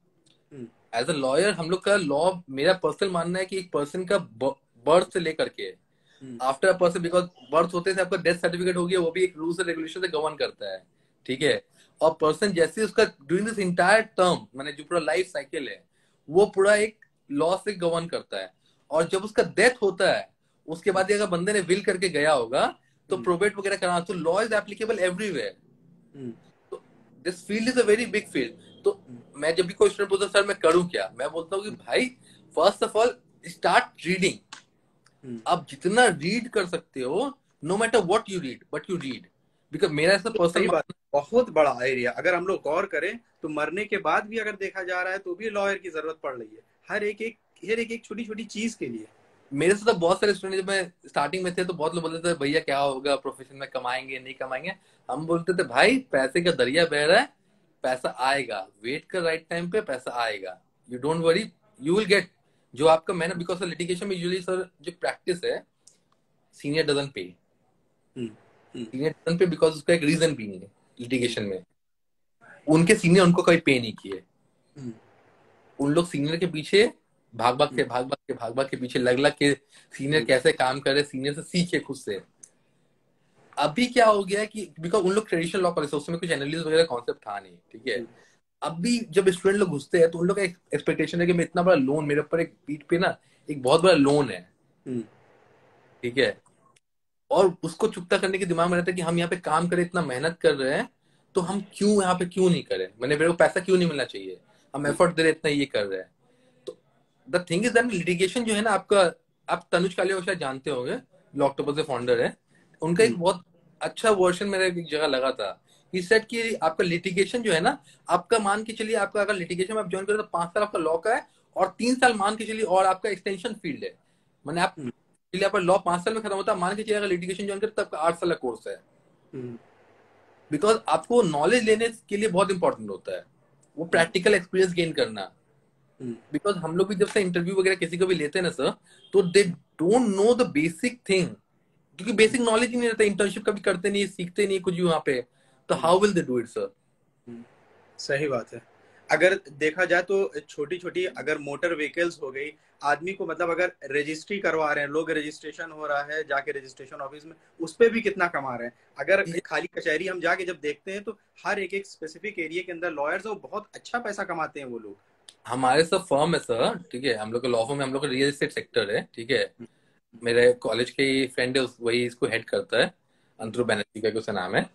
As a lawyer हम लोग का लॉ, मेरा पर्सनल मानना है कि एक पर्सन का बर्थ से लेकर के after a person, because birth होते से आपका डेथ सर्टिफिकेट हो गया, वो भी एक रूल्स एंड रेगुलेशन से गवर्न करता है, ठीक है। और पर्सन जैसे उसका ड्यूरिंग दिस इंटायर टर्म, मैंने जो पूरा लाइफ साइकिल है, वो पूरा एक लॉ से गवर्न करता है। और जब उसका डेथ होता है, उसके बाद अगर बंदे ने विल करके गया होगा तो प्रोबेट वगैरह कराना, तो लॉ इज एप्लीकेबल एवरीवेयर। तो this field is a very big field. तो मैं जब भी कोई स्टूडेंट बोलता है सर मैं करूं क्या, मैं बोलता हूँ कि भाई first of all start reading. आप जितना रीड कर सकते हो, no matter what you read, but you read, because मेरा ऐसा पर्सनल बात, बहुत बड़ा एरिया। अगर हम लोग गौर करें तो मरने के बाद भी अगर देखा जा रहा है तो भी लॉयर की जरूरत पड़ रही है हर एक छोटी छोटी चीज के लिए। मेरे से तो बहुत सारे स्टूडेंट, जब मैं स्टार्टिंग में थे तो बहुत लोग बोलते थे भैया क्या होगा प्रोफेशन में, कमाएंगे नहीं कमाएंगे। हम बोलते थे भाई पैसे का दरिया बह रहा है, पैसा आएगा, वेट कर राइट टाइम पे पैसा आएगा, you don't worry, you will get जो आपका। मैंने बिकॉज लिटिगेशन में यूजुअली सर जो प्रैक्टिस है, सीनियर डजंट पे, सीनियर डजंट पे बिकॉज उसका एक रीजन भी नहीं है लिटिगेशन में, उनके सीनियर उनको कोई पे नहीं किए, उन लोग सीनियर के पीछे भाग भाग के पीछे लग के सीनियर कैसे काम करे, सीनियर से सीखे खुद से। अभी क्या हो गया है कि बिकॉज उन लोग ट्रेडिशनल लॉ कॉलेज, उसमें कुछ एनालिसिस वगैरह कॉन्सेप्ट था नहीं, ठीक है। अभी जब स्टूडेंट लोग घुसते हैं तो उन लोग का एक्सपेक्टेशन है कि मैं इतना बड़ा लोन, मेरे ऊपर एक पीठ पे ना एक बहुत बड़ा लोन है, ठीक है, और उसको चुकता करने के दिमाग में रहता है कि हम यहाँ पे काम करें, इतना मेहनत कर रहे हैं, तो हम क्यों यहाँ पे क्यों नहीं करें, मेरे को पैसा क्यों नहीं मिलना चाहिए, हम एफर्ट दे रहे इतना ये कर रहे हैं। तो the thing is that litigation जो है ना आपका, आप तनुज कालिया को शायद जानते होंगे, लॉक्टोपस के फाउंडर है, उनका एक बहुत अच्छा वर्जन मेरे एक जगह लगा था। इस सेट की आपका लिटिगेशन जो है ना, आपका मान के चलिए, आपका अगर लिटिगेशन में आप ज्वाइन करें तो 5 साल आपका लॉ का है, और 3 साल मान के चलिए और आपका एक्सटेंशन फील्ड है। मैंने आप चलिए आपका लॉ 5 साल में खत्म होता है, मान के चलिए अगर लिटिगेशन ज्वाइन करें तो आपका 8 साल का कोर्स है। बिकॉज आपको नॉलेज लेने के लिए बहुत इंपॉर्टेंट होता है वो प्रैक्टिकल एक्सपीरियंस गेन करना। बिकॉज हम लोग भी जब से इंटरव्यू वगैरह किसी को भी लेते हैं ना सर, तो they don't know the basic thing, क्योंकि बेसिक नॉलेज ही नहीं रहता, इंटर्नशिप कभी करते नहीं, सीखते नहीं कुछ वहां पे, तो how will they do it sir. सही बात है। अगर देखा जाए तो छोटी छोटी अगर मोटर व्हीकल्स हो गई, आदमी को मतलब अगर रजिस्ट्री करवा रहे हैं लोग, रजिस्ट्रेशन हो रहा है जाके रजिस्ट्रेशन ऑफिस में, उस पे भी कितना कमा रहे हैं। अगर खाली कचहरी हम जाके जब देखते हैं तो हर एक एक स्पेसिफिक एरिया के अंदर लॉयर्स और बहुत अच्छा पैसा कमाते हैं वो लोग। हमारे सब फर्म है सर, ठीक है, हम लोग का लॉ फर्म है, हम लोग का रियल एस्टेट सेक्टर है, ठीक है। मेरे कॉलेज के फ्रेंड है, वही इसको हेड करता है, अंतरु बैनर्जी का उसका नाम है।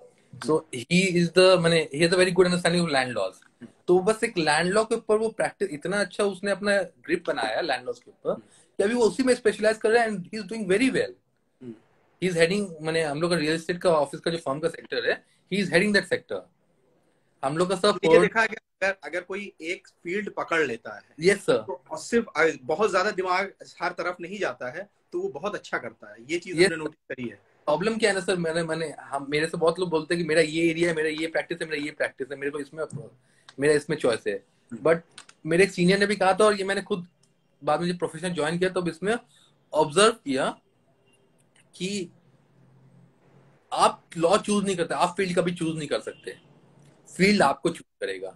सो ही इज द, मैंने he has a very good understanding of land laws. तो बस एक लैंड लॉ के ऊपर वो प्रैक्टिस इतना अच्छा उसने अपना ग्रिप बनाया लैंड लॉज के ऊपर, कि अभी वो उसी में स्पेशलाइज कर रहा है, and he is doing very well. He is heading, मैंने हम लोग का रियल एस्टेट का ऑफिस का जो फर्म का सेक्टर है, he is heading that sector. हम लोग का सब ये देखा गया अगर कोई एक फील्ड पकड़ लेता है, यस सर, तो सिर्फ बहुत ज्यादा दिमाग हर तरफ नहीं जाता है, तो वो बहुत अच्छा करता है। ये चीज हमने नोटिस करी है। प्रॉब्लम क्या है ना सर, मैंने हम मेरे से बहुत लोग बोलते हैं कि मेरा ये एरिया है, मेरा ये प्रैक्टिस है, मेरा ये प्रैक्टिस है, मेरे को इसमें, मेरा इसमें चॉइस है। बट मेरे एक सीनियर ने भी कहा था, और ये मैंने खुद बाद में जब प्रोफेशन ज्वाइन किया तब इसमें ऑब्जर्व किया कि आप लॉ चूज नहीं करते, आप फील्ड कभी चूज नहीं कर सकते, फील्ड आपको चूज करेगा।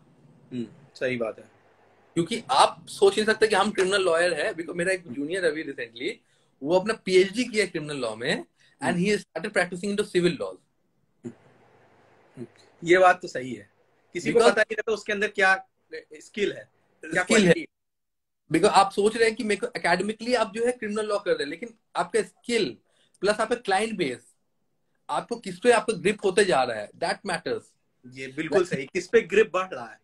सही बात है। क्योंकि आप सोच नहीं सकते कि हम क्रिमिनल लॉयर है, बिकॉज मेरा एक जूनियर अभी रिसेंटली वो अपना पीएचडी किया क्रिमिनल लॉ में, and he started practising into civil laws. ये बात तो सही है। किसी को पता नहीं रहता उसके अंदर क्या स्किल है, क्या स्किल है। क्वालिटी। बिकॉज आप सोच रहे हैं कि मेरे को एकेडमिकली आप जो है क्रिमिनल लॉ कर रहे हैं, लेकिन आपका स्किल प्लस आपका क्लाइंट बेस, आपको किस पे आपका ग्रिप होते जा रहा है, दैट मैटर्स। ये बिल्कुल सही, किस पे ग्रिप बढ़ रहा है,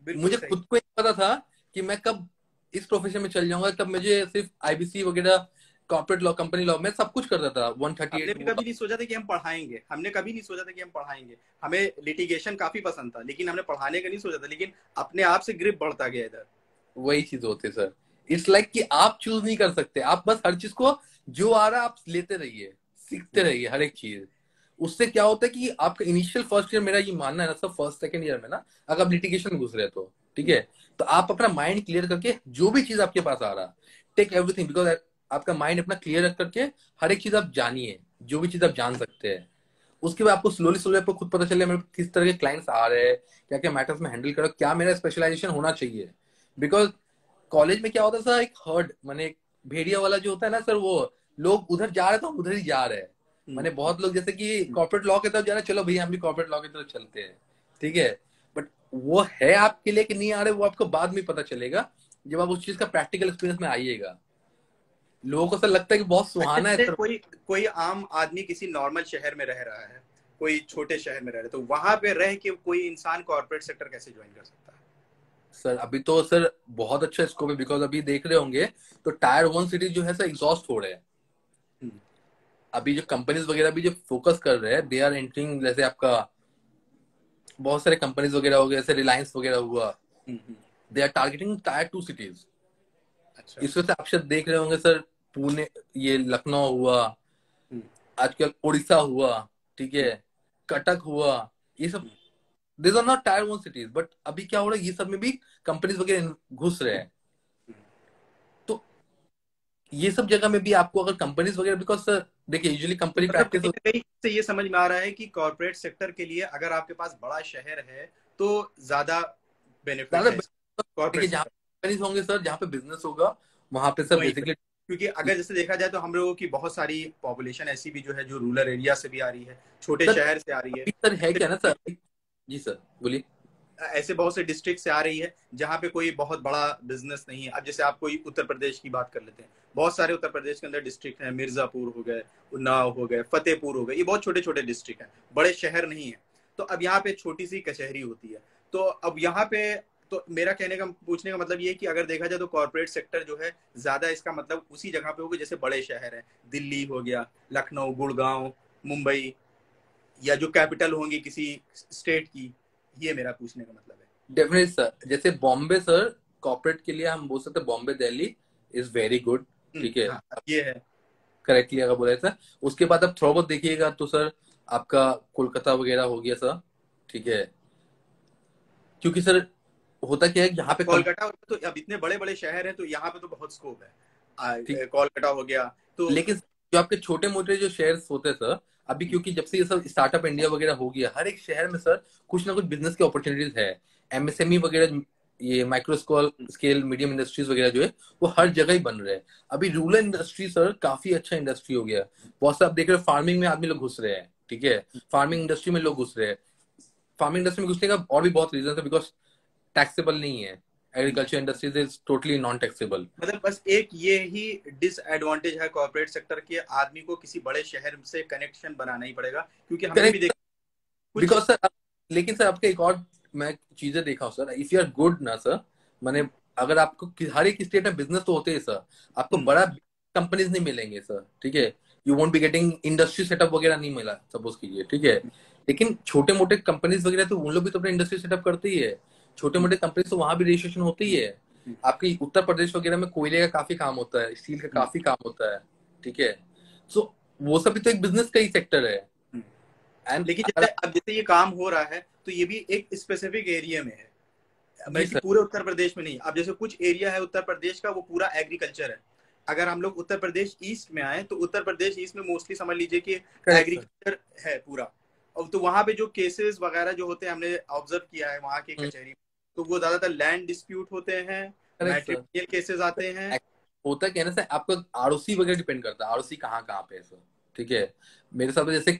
बिल्कुल मुझे सही। खुद को नहीं पता था कि मैं कब इस प्रोफेशन में चल जाऊंगा, कब मुझे सिर्फ आईबीसी वगैरह, कॉर्पोरेट लॉ, कंपनी लॉ में सब कुछ करता था, हमने 138 भी हुआ। कभी नहीं सोचा था कि हम पढ़ाएंगे, हमने कभी नहीं सोचा था कि हम पढ़ाएंगे। हमें लिटिगेशन काफी पसंद था, लेकिन हमने पढ़ाने का नहीं सोचा था, लेकिन अपने आप से ग्रिप बढ़ता गया इधर। वही चीज होती है सर। इट्स लाइक कि आप चूज नहीं कर सकते, आप बस हर चीज को जो आ रहा है आप लेते रहिए, सीखते रहिए हर एक चीज। उससे क्या होता है कि आपका इनिशियल फर्स्ट ईयर, मेरा ये मानना है ना सर, फर्स्ट सेकंड ईयर में ना, अगर आप लिटिगेशन में घुस रहे हो तो ठीक है, तो आप अपना माइंड क्लियर करके जो भी चीज आपके पास आ रहा है, टेक एवरीथिंग, बिकॉज आपका माइंड अपना क्लियर रख करके हर एक चीज आप जानिए, जो भी चीज आप जान सकते हैं। उसके बाद आपको स्लोली स्लोली आपको खुद पता चले मेरे किस तरह के क्लाइंट्स आ रहे हैं, क्या क्या मैटर्स में हैंडल करो, क्या मेरा स्पेशलाइजेशन होना चाहिए। बिकॉज कॉलेज में क्या होता है सर, एक हर्ड माने एक भेड़िया वाला जो होता है ना सर, वो लोग उधर जा रहे हैं तो हम उधर ही जा रहे हैं। माने बहुत लोग जैसे कि कॉर्पोरेट लॉ की तरफ जा रहे हैं, चलो भैया हम भी कॉर्पोरेट लॉ की तरफ चलते हैं, ठीक है। बट वो है आपके लिए कि नहीं आ रहे, वो आपको बाद में पता चलेगा जब आप उस चीज का प्रैक्टिकल एक्सपीरियंस में आइएगा। लोगों को सर लगता है कि बहुत अच्छा, सुहाना है जैसे सर। कोई कोई आम आदमी किसी नॉर्मल शहर में रह रहा है, कोई छोटे शहर में रह रहा है, तो वहां पे रह के कोई इंसान कॉर्पोरेट सेक्टर कैसे ज्वाइन कर सकता है? सर अभी तो सर बहुत अच्छा स्कोप है, बिकॉज अभी देख रहे होंगे तो टायर 1 सिटी जो है सर एग्जॉस्ट हो रहे हैं। हम्म, अभी जो कंपनीज वगैरह भी जो फोकस कर रहे हैं, दे आर एंटरिंग, जैसे आपका बहुत सारे कंपनीज वगैरह हो गए, जैसे रिलायंस वगैरह हुआ, हम्म। They are targeting tier 2 cities. अच्छा। इस वजह से आप शायद देख रहे होंगे सर, पुणे, ये लखनऊ हुआ, हम्म, आजकल उड़ीसा हुआ, ठीक है, हम्म, कटक हुआ, ये सब हम्म। This are not tier 1 cities, but अभी क्या हो रहा है, ये सब में भी कंपनीज वगैरह घुस रहे हैं। तो ये सब जगह में भी आपको अगर कंपनीज वगैरह, बिकॉज सर देखिए यूजुअली कंपनी मतलब प्रैक्टिस, कहीं ना कहीं से ये समझ में आ रहा है कि कॉर्पोरेट सेक्टर के लिए अगर आपके पास बड़ा शहर है तो ज्यादा बेनिफिट ज्यादा है कॉर्पोरेट देखिए जहाँ सेक्टर। कंपनीज होंगे सर, जहाँ पे बिजनेस होगा, वहां पे सर वहीं पे, बेसिकली। क्योंकि अगर जैसे देखा जाए तो हम लोगों की बहुत सारी पॉपुलेशन ऐसी भी जो है जो रूरल एरिया से भी आ रही है, छोटे सर शहर से आ रही है। अभी सर है ऐसे क्या ना सर, जी सर बोलिए। ऐसे बहुत से डिस्ट्रिक्ट से आ रही है जहाँ पे कोई बहुत बड़ा बिजनेस नहीं है। अब जैसे आप कोई उत्तर प्रदेश की बात कर लेते हैं, बहुत सारे उत्तर प्रदेश के अंदर डिस्ट्रिक्ट हैं, मिर्जापुर हो गए, उन्नाव हो गए, फतेहपुर हो गए, ये बहुत छोटे छोटे डिस्ट्रिक्ट हैं, बड़े शहर नहीं है। तो अब यहाँ पे छोटी सी कचहरी होती है। तो अब यहाँ पे, तो मेरा कहने का पूछने का मतलब ये है कि अगर देखा जाए तो कॉर्पोरेट सेक्टर जो है ज्यादा इसका मतलब उसी जगह पे होगा जैसे बड़े शहर है, दिल्ली हो गया, लखनऊ, गुड़गांव, मुंबई, या जो कैपिटल होंगी किसी स्टेट की। ये मेरा पूछने का मतलब है। डेफिनेटली सर, जैसे बॉम्बे सर, कॉर्पोरेट के लिए हम बोल सकते हैं Bombay Delhi is very good, ठीक है। हाँ, ये है। करेक्टली अगर बोला सर, उसके बाद आप थोड़ा बहुत देखिएगा तो सर आपका कोलकाता वगैरह हो गया सर, ठीक है। क्योंकि सर होता क्या है यहाँ अब पे कोलकाता तो अब इतने बड़े बड़े शहर हैं तो यहाँ पे तो बहुत स्कोप है। ठीक, कोलकाता हो गया तो। लेकिन जो आपके छोटे मोटे जो शेयर्स होते हैं सर, अभी क्योंकि जब से ये सब स्टार्टअप इंडिया वगैरह हो गया, हर एक शहर में सर कुछ ना कुछ बिजनेस की अपॉर्चुनिटीज है। एमएसएमई वगैरह, ये माइक्रो स्केल मीडियम इंडस्ट्रीज वगैरह जो है, वो हर जगह ही बन रहे हैं। अभी रूरल इंडस्ट्री सर काफी अच्छा इंडस्ट्री हो गया। बहुत सारे आप देख रहे हो फार्मिंग में आदमी लोग घुस रहे हैं, ठीक है, फार्मिंग इंडस्ट्री में लोग घुस रहे हैं। फार्मिंग इंडस्ट्री में घुसने का और भी बहुत रीजन है, बिकॉज टैक्सेबल नहीं है, agriculture industries is totally non taxable. मतलब बस एक ये ही डिसएडवांटेज है कॉर्पोरेट सेक्टर के, आदमी को किसी बड़े शहर से कनेक्शन बनाना ही पड़ेगा, क्योंकि हमने भी करेक्ट, देखा कुछ। बिकॉज सर, लेकिन सर आपका एक और मैं चीजें देखा हूँ sir, if you are good ना सर, माने अगर आपको हर एक स्टेट में बिजनेस तो होते हैं सर, आपको बड़ा कंपनीज नहीं मिलेंगे सर, ठीक है। You won't be getting industry setup वगैरह नहीं मिला सपोज कीजिए, ठीक है। लेकिन छोटे मोटे कंपनीज वगैरह तो उन लोग भी तो अपना इंडस्ट्री सेटअप करते ही है। छोटे मोटे कंपनीज तो वहां भी रजिस्ट्रेशन होती ही है। आपके उत्तर प्रदेश वगैरह में कोयले का काफी काम होता है, स्टील का काफी काम होता है, ठीक है। सो वो सब भी तो एक बिजनेस का ही सेक्टर है। एंड लेकिन अगर, जैसे अब जैसे ये काम हो रहा है तो ये भी एक स्पेसिफिक एरिया में है, जी बल्कि सर, पूरे उत्तर प्रदेश में नहीं। अब जैसे कुछ एरिया है उत्तर प्रदेश का वो पूरा एग्रीकल्चर है। अगर हम लोग उत्तर प्रदेश ईस्ट में आए तो उत्तर प्रदेश ईस्ट में मोस्टली समझ लीजिए कि करेक्ट सर। एग्रीकल्चर है पूरा। अब तो वहां पे जो केसेस वगैरह जो होते हैं, हमने ऑब्जर्व किया है वहां की कचहरी में, तो वो ज्यादातर लैंड डिस्प्यूट होते हैं, करेक्ट सर। मैट्रिमोनियल केसेस आते हैं। होता क्या है ना सर, आपका आरओसी वगैरह डिपेंड करता है, आरओसी कहाँ कहाँ पे है सर, ठीक है। मेरे साथ में जैसे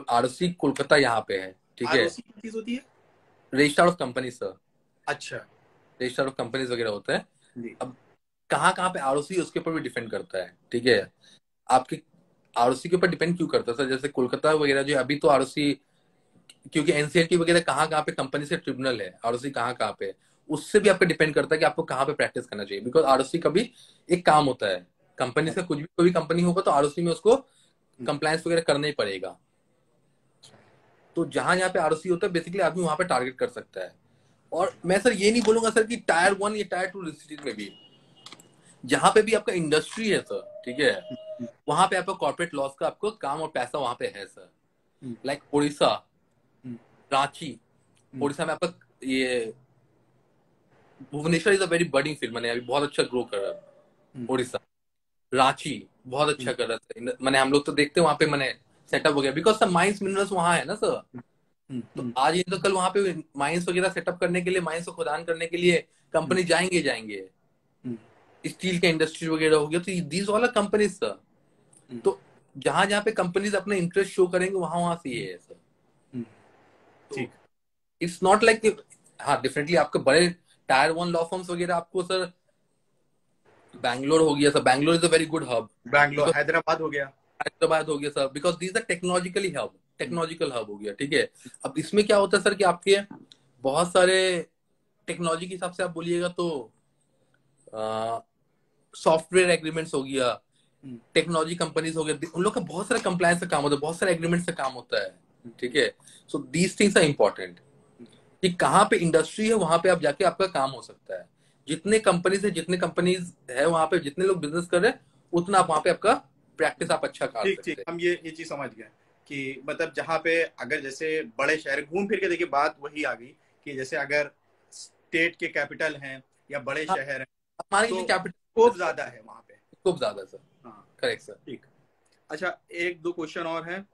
आरओसी कोलकाता यहाँ पे है, ठीक है। आरओसी की चीज होती है। Registrar of company sir. अच्छा रजिस्ट्रार ऑफ कंपनीज वगैरह होता है। जी। अब कहाँ पे आरओसी उसके ऊपर भी डिपेंड करता है, ठीक है। आपके आरओसी के ऊपर डिपेंड क्यों करता है सर, जैसे कोलकाता वगैरह जो अभी तो आरओसी, क्योंकि एनसीएलटी वगैरह कहाँ पे कंपनी से ट्रिब्यूनल है, आरओसी कहाँ पे, उससे भी आपका डिपेंड करता है कि आपको कहाँ पे प्रैक्टिस करना चाहिए। बिकॉज आरओसी का भी एक काम होता है, कंपनी से कुछ भी कोई भी कंपनी होगा तो आरओसी में उसको कंप्लायंस वगैरह करना ही पड़ेगा। तो जहां जहाँ पे आरओसी होता है बेसिकली आदमी वहां पे टारगेट कर सकता है। और मैं सर ये नहीं बोलूंगा सर कि टायर 1 या टायर 2 सिटीज में भी, जहां पे भी आपका इंडस्ट्री है सर, ठीक है, वहां पे आपका कॉर्पोरेट लॉस का आपको काम और पैसा वहां पे है सर। लाइक उड़ीसा, रांची, उड़ीसा में आपका ये Bhubaneswar is a very budding field, मैंने अभी बहुत अच्छा ग्रो कर रहा है उड़ीसा। रांची बहुत अच्छा कर रहा है, मैंने हम लोग तो देखते हैं वहां पे मैंने सेटअप हो गया, बिकॉज सब माइंस मिनरल्स वहां है ना सर। तो आज ये तो कल वहां पे माइंस वगैरह सेटअप करने के लिए, माइंस को खुदान करने के लिए कंपनी जाएंगे। स्टील का इंडस्ट्री वगैरह हो गया, तो दीज वाला कंपनीज सर। तो जहां जहां पे कंपनीज अपना इंटरेस्ट शो करेंगे वहां वहां से ये है सर। तो इट्स नॉट लाइक, हाँ डेफिनेटली आपके बड़े टायर 1 लॉ फर्म्स वगैरह आपको सर, बैंगलोर हो गया sir, Bangalore is a very good hub. Bangalore, Hyderabad हो गया। हैदराबाद हो गया sir, because these are technologically hub, technological hub हो गया, ठीक है। अब इसमें क्या होता है सर कि आपके बहुत सारे टेक्नोलॉजी के हिसाब से आप बोलिएगा तो सॉफ्टवेयर एग्रीमेंट्स हो गया, टेक्नोलॉजी कंपनीज हो गया, उन लोग का बहुत सारा कंप्लायंस का काम होता है, बहुत सारे एग्रीमेंट्स का काम होता है, ठीक है। So these things are important कि कहाँ पे इंडस्ट्री है वहां पे आप जाके आपका काम हो सकता है। जितने कंपनीज है, जितने कंपनीज है वहां पे, जितने लोग बिजनेस कर रहे हैं, उतना आप वहां पे आपका प्रैक्टिस आप अच्छा कर ठीक सकते ठीक, हैं। हम ये चीज समझ गए कि मतलब जहाँ पे अगर जैसे बड़े शहर घूम फिर के देखिए, बात वही आ गई कि जैसे अगर स्टेट के कैपिटल हैं या बड़े हाँ, शहर हैं मान तो लीजिए कैपिटल स्कोप ज्यादा है वहां पे। खूब ज्यादा सर। हाँ करेक्ट सर। ठीक। अच्छा, एक दो क्वेश्चन और हैं,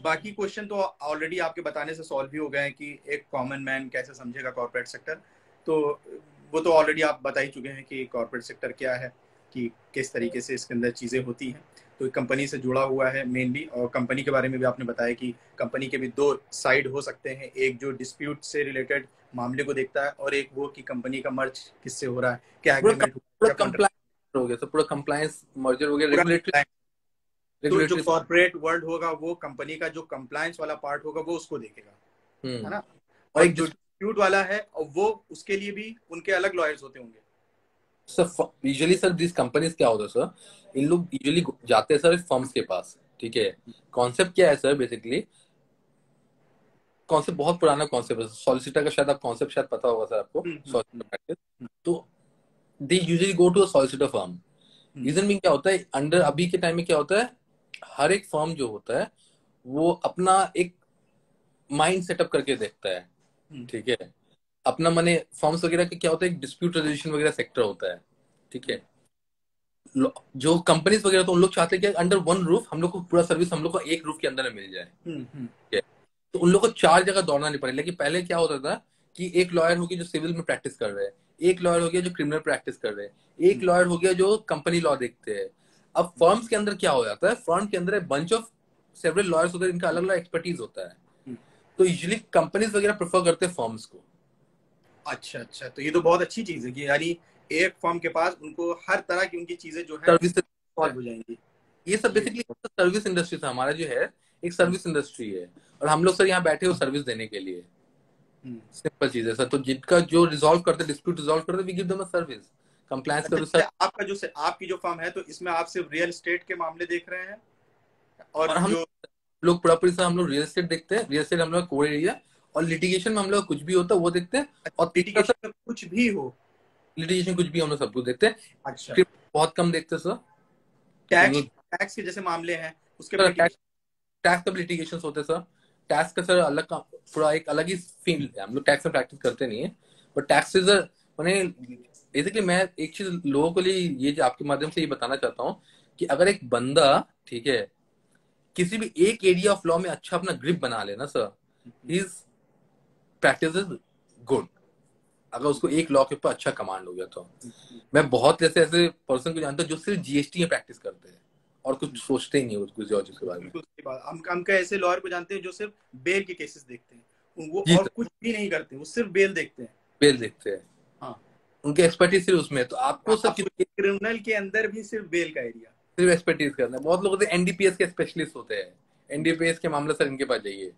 बाकी क्वेश्चन तो ऑलरेडी आपके बताने से सॉल्व भी हो गए हैं कि एक कॉमन मैन कैसे समझेगा कॉर्पोरेट सेक्टर। तो वो तो ऑलरेडी आप बता ही चुके हैं कि कॉर्पोरेट सेक्टर क्या है, कि किस तरीके से इसके अंदर चीज़ें होती हैं। तो कंपनी से जुड़ा हुआ है मेनली, और कंपनी के बारे में भी आपने बताया कि कंपनी के भी दो साइड हो सकते हैं, एक जो डिस्प्यूट से रिलेटेड मामले को देखता है और एक वो कि कंपनी का मर्ज किससे हो रहा है, क्या एग्रीमेंट हो पूरा क्या कॉन्ट्रैक्ट, कंप्लायंस हो गया सर, पूरा कंप्लायंस मर्जर हो गया, पूरा रेगुलेटरी, compliance। तो जो रेगुलेटरी। कॉर्पोरेट वर्ल्ड होगा वो कंपनी का जो कंप्लायंस वाला पार्ट होगा वो उसको देखेगा, है ना। और और एक जो डिस्प्यूट वाला है और वो उसके लिए भी उनके अलग लॉयर्स होते होंगे। Sir usually sir this companies क्या होता है सर, इन लोग यूजुअली जाते हैं सर फर्म्स के पास, ठीक है। कॉन्सेप्ट क्या है सर, बेसिकली कॉन्सेप्ट बहुत पुराना कॉन्सेप्ट है, सॉलिसिटर का शायद आप कॉन्सेप्ट शायद पता होगा सर आपको, सॉलिसिटर प्रैक्टिस। तो they usually go to a solicitor firm. Reason भी क्या होता है, अंडर अभी के टाइम में क्या होता है, हर एक फर्म जो होता है वो अपना एक माइंड सेटअप करके देखता है, ठीक है। अपना माने फॉर्म्स वगैरह के क्या होता है, एक डिस्प्यूट रेजोल्यूशन वगैरह सेक्टर होता है, ठीक है। जो कंपनीज वगैरह तो उन लोग चाहते हैं कि अंडर वन रूफ हम लोग को पूरा सर्विस हम लोग को एक रूफ के अंदर में मिल जाए, ठीक है। तो उन लोग को चार जगह दौड़ना नहीं पड़े। लेकिन पहले क्या होता था कि एक लॉयर हो गया जो सिविल में प्रैक्टिस कर रहे हैं, एक लॉयर हो गया जो क्रिमिनल प्रैक्टिस कर रहे हैं, एक लॉयर हो गया जो कंपनी लॉ देखते हैं। अब फर्म्स के अंदर क्या हो जाता है, फर्म के अंदर बंच ऑफ सेवरल लॉयर्स होते हैं, इनका अलग अलग एक्सपर्टीज होता है। तो यूजुअली कंपनीज वगैरह प्रेफर करते हैं फर्म्स को। अच्छा अच्छा, तो ये तो बहुत अच्छी चीज है कि यानी एक फर्म के पास उनको हर तरह की उनकी चीजें जो है सर्विस, सॉल्व हो जाएंगी। ये सब जी। बेसिकली सर्विस इंडस्ट्री था हमारा जो है, एक सर्विस इंडस्ट्री है। और हम लोग सर यहाँ बैठे हो सर्विस देने के लिए, सिंपल चीज है सर। तो जिनका जो रिजॉल्व करते, डिस्प्यूट रिजॉल्व करते, we give them a service, compliance अच्छा, सर्विस जैसे सर। आपका जो आपकी जो फर्म है तो इसमें आप सिर्फ रियल एस्टेट के मामले देख रहे हैं और और हम जो लोग प्रॉपर्टी सर, हम लोग रियल एस्टेट देखते हैं, रियल एस्टेट हम लोग कोर एरिया, और लिटिगेशन में हम लोग कुछ भी होता है वो देखते हैं। और तीसरा सर, लिटिगेशन में कुछ भी हो। लिटिगेशन कुछ भी हम लोग सब कुछ देखते हैं। अच्छा, क्रिप्टो बहुत कम देखते हैं सर, क्योंकि हम टैक्स लोग टैक्स के जैसे मामले हैं उसके भी सर लिटिगेशन। टैक्स का लिटिगेशन होते हैं सर। टैक्स का सर अलग का पूरा एक अलग ही फील्ड है, हम लोग टैक्स में प्रैक्टिस करते नहीं है। बट टैक्स इज मैंने बेसिकली, मैं एक चीज लोगों के लिए ये जो आपके माध्यम से ये बताना चाहता हूँ कि अगर एक बंदा, ठीक है, किसी भी एक एरिया ऑफ लॉ में अच्छा अपना ग्रिप बना लेना sir, his practice is good. अगर उसको एक लॉ के ऊपर अच्छा कमांड हो गया तो, मैं बहुत ऐसे ऐसे पर्सन को जानता हूँ जो सिर्फ जीएसटी में प्रैक्टिस करते हैं, और कुछ सोचते ही नहीं किसी और चीज के बारे में। बिल्कुल सही बात। हम का ऐसे लॉयर को जानते हैं जो सिर्फ बेल के केसेस देखते हैं, वो जी और सर, कुछ भी नहीं करते, वो सिर्फ बेल देखते हैं। बेल देखते हैं, हाँ, उनके एक्सपर्टीज सिर्फ उसमें है। तो आपको सर आपको क्रिमिनल के अंदर भी सिर्फ बेल का एरिया। सिर्फ एक्सपर्टीज करना है। बहुत लोग होते हैं एनडीपीएस के स्पेशलिस्ट होते हैं, एनडीपीएस के मामले सर इनके पास जाइए,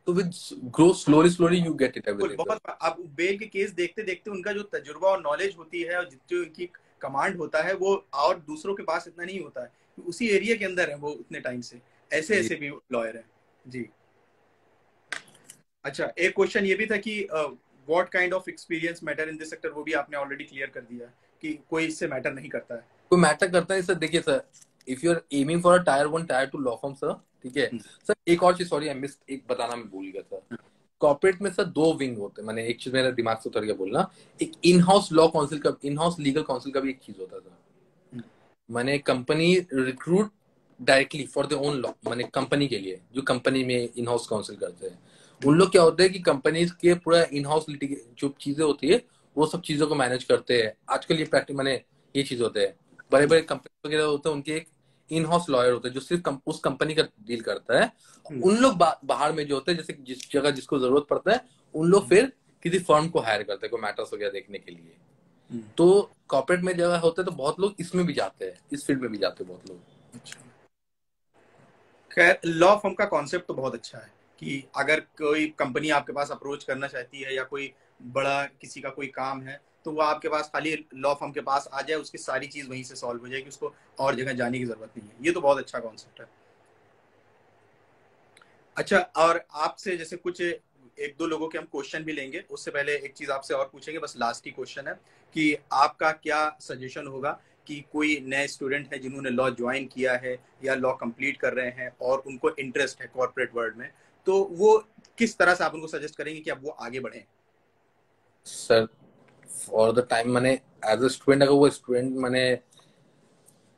तो with grow slowly slowly you get it बिल्कुल, एवरीथिंग सर। बहुत अब बेल के केस देखते देखते उनका जो तजुर्बा और नॉलेज होती है और जितनी उनकी कमांड होता है वो और दूसरों के पास इतना नहीं होता है, उसी एरिया के अंदर है वो उतने टाइम से। ऐसे जी ऐसे भी लॉयर है जी। अच्छा, एक क्वेश्चन ये भी था कि what kind of experience matter in this sector, वो भी आपने ऑलरेडी क्लियर कर दिया कि कोई इससे मैटर नहीं करता है। कोई मैटर करता है सर। देखिए sir, if you are aiming for a tier 1 tier 2 law firm sir, ठीक है सर। एक और चीज, सॉरी आई मिस, एक बताना मैं भूल गया था। कॉर्पोरेट में सर दो विंग होते हैं, मैंने एक चीज मेरे दिमाग से उतर गया बोलना। एक इन हाउस लॉ काउंसिल का, इन हाउस लीगल काउंसिल का भी एक चीज होता था। मैंने company recruit directly for the own law, मैंने कंपनी के लिए जो कंपनी में इन हाउस काउंसिल करते हैं, उन लोग क्या होते हैं कि कंपनीज के पूरा इन हाउस जो चीजें होती है वो सब चीजों को मैनेज करते हैं। आजकल ये प्रैक्टिस मैंने ये चीज होते हैं, बड़े बड़े कंपनी वगैरह होते हैं, उनके एक इन हाउस लॉयर होते हैं जो सिर्फ उस कंपनी का डील करता है। उन लोग बाहर में जो होते हैं, जैसे जिस जगह जिसको जरूरत पड़ता है, उन लोग फिर किसी फर्म को हायर करते हैं कोई मैटर्स वगैरह देखने के लिए। तो कॉर्पोरेट में जगह होते हैं तो बहुत लोग इसमें भी जाते हैं, इस फील्ड में भी जाते हैं बहुत लोग। अच्छा, खैर लॉ फर्म का कॉन्सेप्ट तो बहुत अच्छा है कि अगर कोई कंपनी आपके पास अप्रोच करना चाहती है या कोई बड़ा किसी का कोई काम है तो वो आपके पास खाली लॉ फर्म के पास आ जाए, उसकी सारी चीज वहीं से सॉल्व हो जाएगी, उसको और जगह जाने की जरूरत नहीं है। ये तो बहुत अच्छा कॉन्सेप्ट है। अच्छा, और आपसे जैसे कुछ एक दो लोगों के हम क्वेश्चन भी लेंगे, उससे पहले एक चीज आपसे और पूछेंगे, बस लास्ट ही क्वेश्चन है कि आपका क्या सजेशन होगा कि कोई नए स्टूडेंट है जिन्होंने लॉ ज्वाइन किया है या लॉ कंप्लीट कर रहे हैं और उनको इंटरेस्ट है कॉर्पोरेट वर्ल्ड में, तो वो किस तरह से आप उनको सजेस्ट करेंगे कि अब वो आगे बढ़े? सर फॉर द टाइम मैंने एज अ स्टूडेंट, अगर वो स्टूडेंट मैंने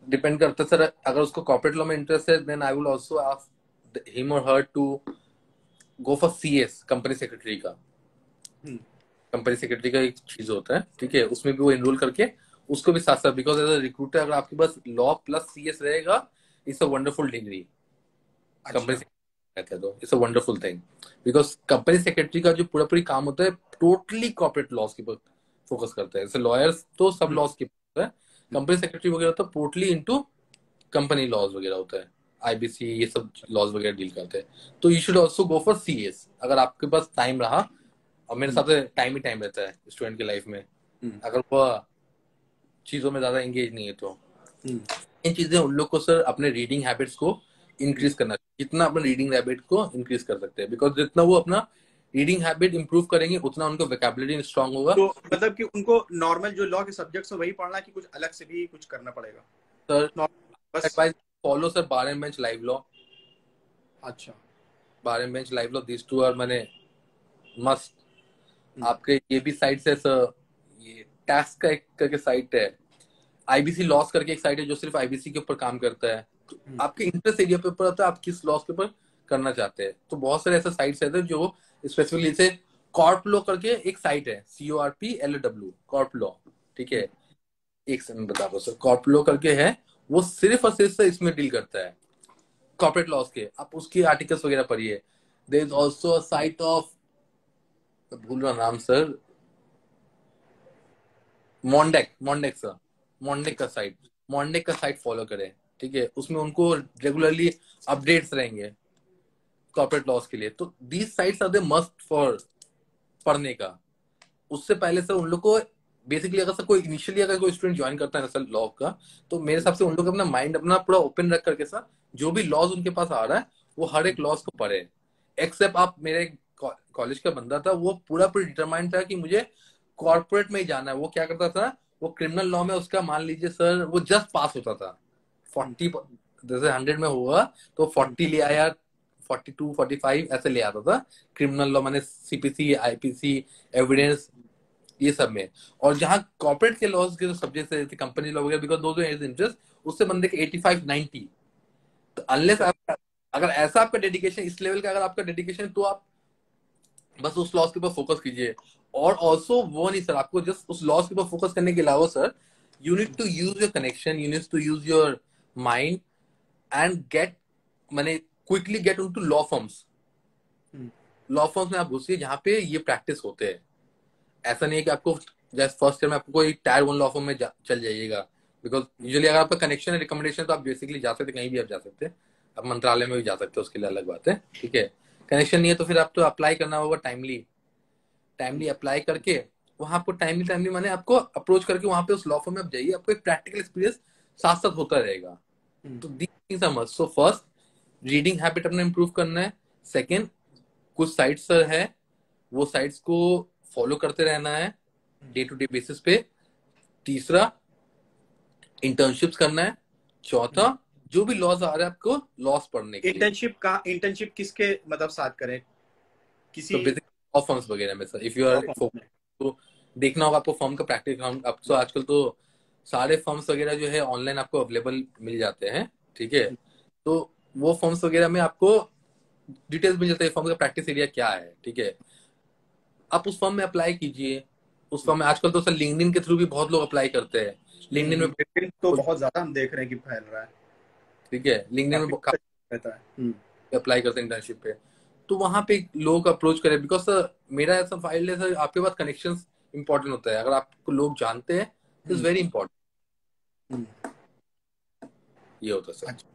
डिपेंड करता है सर, अगर उसको कॉर्पोरेट लॉ में इंटरेस्ट है then I will also ask him और her to go for CS, company secretary का। कंपनी सेक्रेटरी का एक चीज होता है, ठीक है, उसमें भी वो एनरोल करके उसको भी साथ साथ, बिकॉज एज अ रिक्रूटर अगर आपके पास लॉ प्लस सीएस रहेगा, it's a wonderful degree. Company कहते हैं तो it's a wonderful thing, because company secretary का जो पूरा पूरी काम होता है टोटली कॉर्पोरेट लॉस के ऊपर फोकस करता है। जैसे लॉयर्स तो सब लॉस के ऊपर है, कंपनी सेक्रेटरी वगैरह तो टोटली इनटू कंपनी लॉज वगैरह होता है, आईबीसी ये सब लॉज वगैरह डील करते हैं। तो you should also go for CS अगर आपके पास टाइम रहा, और मेरे साथ टाइम ही टाइम रहता है स्टूडेंट की लाइफ में, अगर वह चीजों में ज्यादा एंगेज नहीं है तो। इन चीजें उन लोग को सर अपने रीडिंग हैबिट्स को इंक्रीज करना, जितना अपने रीडिंग हैबिट को इंक्रीज कर सकते हैं, बिकॉज जितना वो अपना रीडिंग हैबिट इंप्रूव करेंगे उतना उनको वोकैबुलरी स्ट्रांग होगा। तो मतलब कि उनको नॉर्मल जो लॉ के सब्जेक्ट्स है वही पढ़ना कि कुछ अलग से भी कुछ करना पड़ेगा? सर बस। Advice follow sir bar and bench live law, अच्छा। Bar and bench live law, this two are मैंने मस्ट। आपके ये भी साइट है सर, ये टैक्स का एक करके साइट है, आईबीसी लॉस करके एक साइट है जो सिर्फ आईबीसी के ऊपर काम करता है। तो आपके इंटरेस्ट एरिया पे ऊपर होता है आप किस लॉस के ऊपर करना चाहते हैं। तो बहुत सारे ऐसे साइट्स रहते हैं जो स्पेसिफिकली, जैसे कॉर्प लॉ करके एक साइट है, CORPLW कॉर्प लॉ, ठीक है। एक से मैं बता रहा हूँ सर, कॉर्प लॉ करके है, वो सिर्फ और सिर्फ इसमें डील करता है कॉर्पोरेट लॉस के। आप उसकी आर्टिकल्स वगैरह पढ़िए। There is also a site of, भूल रहा नाम सर, मॉन्डेक सर, मॉन्डेक का साइट फॉलो करें, ठीक है। उसमें उनको रेगुलरली अपडेट्स रहेंगे कॉर्पोरेट लॉस के लिए। तो these sites are the must for पढ़ने का। उससे पहले सर उन लोग को बेसिकली, अगर सर कोई इनिशियली अगर कोई स्टूडेंट ज्वाइन करता है ना सर लॉ का, तो मेरे हिसाब से उन लोग अपना माइंड अपना पूरा ओपन रख करके सर जो भी लॉज उनके पास आ रहा है वो हर एक लॉज को पढ़े। एक्सेप्ट आप, मेरे कॉलेज का बंदा था, वो पूरा पूरी डिटरमाइंड था कि मुझे कॉर्पोरेट में ही जाना है। वो क्या करता था, वो क्रिमिनल लॉ में उसका मान लीजिए सर वो जस्ट पास होता था 40, जैसे 100 में हुआ तो 40 ले आया, 42 45 ऐसे ले आता था क्रिमिनल लॉ, मैंने सीपीसी आईपीसी एविडेंस ये सब में। और जहाँ कॉर्पोरेट के लॉज के जो सब्जेक्ट है कंपनी लॉ वगैरह, बिकॉज दो इंटरेस्ट, उससे बंदे के 85 90। तो अनलेस आप, अगर ऐसा आपका डेडिकेशन, इस लेवल का अगर आपका डेडिकेशन, तो आप बस उस लॉस के ऊपर फोकस कीजिए। और ऑल्सो वो नहीं सर, आपको जस्ट उस लॉस के ऊपर फोकस करने के अलावा sir, you need to use your connection, you need to use your mind and get माने quickly get into law firms. Law firms में आप घुसिए जहाँ पे ये प्रैक्टिस होते हैं। ऐसा नहीं है कि आपको जैसे फर्स्ट ईयर में आपको कोई टायर 1 लॉ फर्म में चल जाइएगा, बिकॉज यूजुअली अगर आपका कनेक्शन है रिकमेंडेशन तो आप बेसिकली जा सकते, कहीं भी आप जा सकते हैं। आप मंत्रालय में भी जा सकते हो, उसके लिए अलग बात है, ठीक है। कनेक्शन नहीं है तो फिर आपको अप्लाई करना होगा टाइमली, टाइमली अप्लाई करके वहां आपको टाइमली टाइमली माने आपको अप्रोच करके वहां पे उस लॉ फर्म में आप जाइए, आपको एक प्रैक्टिकल एक्सपीरियंस साथ साथ होता रहेगा। तो these things are must. So first reading habit अपने इंप्रूव करना है। सेकंड कुछ साइट्स है वो साइट्स को फॉलो करते रहना है डे टू डे बेसिस पे। तीसरा इंटर्नशिप्स करना है। चौथा जो भी लॉज आ रहे हैं आपको लॉस पढ़ने के लिए। इंटर्नशिप किसके मतलब साथ करें? किसी तो बेसिक लॉ फर्म्स वगैरह में सर, इफ यू आर तो देखना होगा आपको फर्म का प्रैक्टिस। अब तो आजकल तो सारे फर्म्स वगैरह जो है ऑनलाइन आपको अवेलेबल मिल जाते हैं, ठीक है। तो वो फर्म्स वगैरह में आपको डिटेल्स मिल जाते हैं फर्म का प्रैक्टिस एरिया क्या है, ठीक है। आप उस फर्म में अप्लाई कीजिए। उस फर्म में आजकल तो सर लिंक्डइन के थ्रू भी बहुत लोग अप्लाई करते हैं। लिंक्डइन में LinkedIn तो बहुत ज्यादा हम देख रहे हैं कि फैल रहा है, ठीक है, लिंक्डइन काफी में अच्छा रहता है। अप्लाई करते हैं इंटर्नशिप पे। तो वहां पे लोग अप्रोच करें, बिकॉज सर मेरा ऐसा फाइल है सर, आपके पास कनेक्शंस इंपॉर्टेंट होता है। अगर आपको लोग जानते हैं इज वेरी इंपॉर्टेंट, ये होता है सर। अच्छा,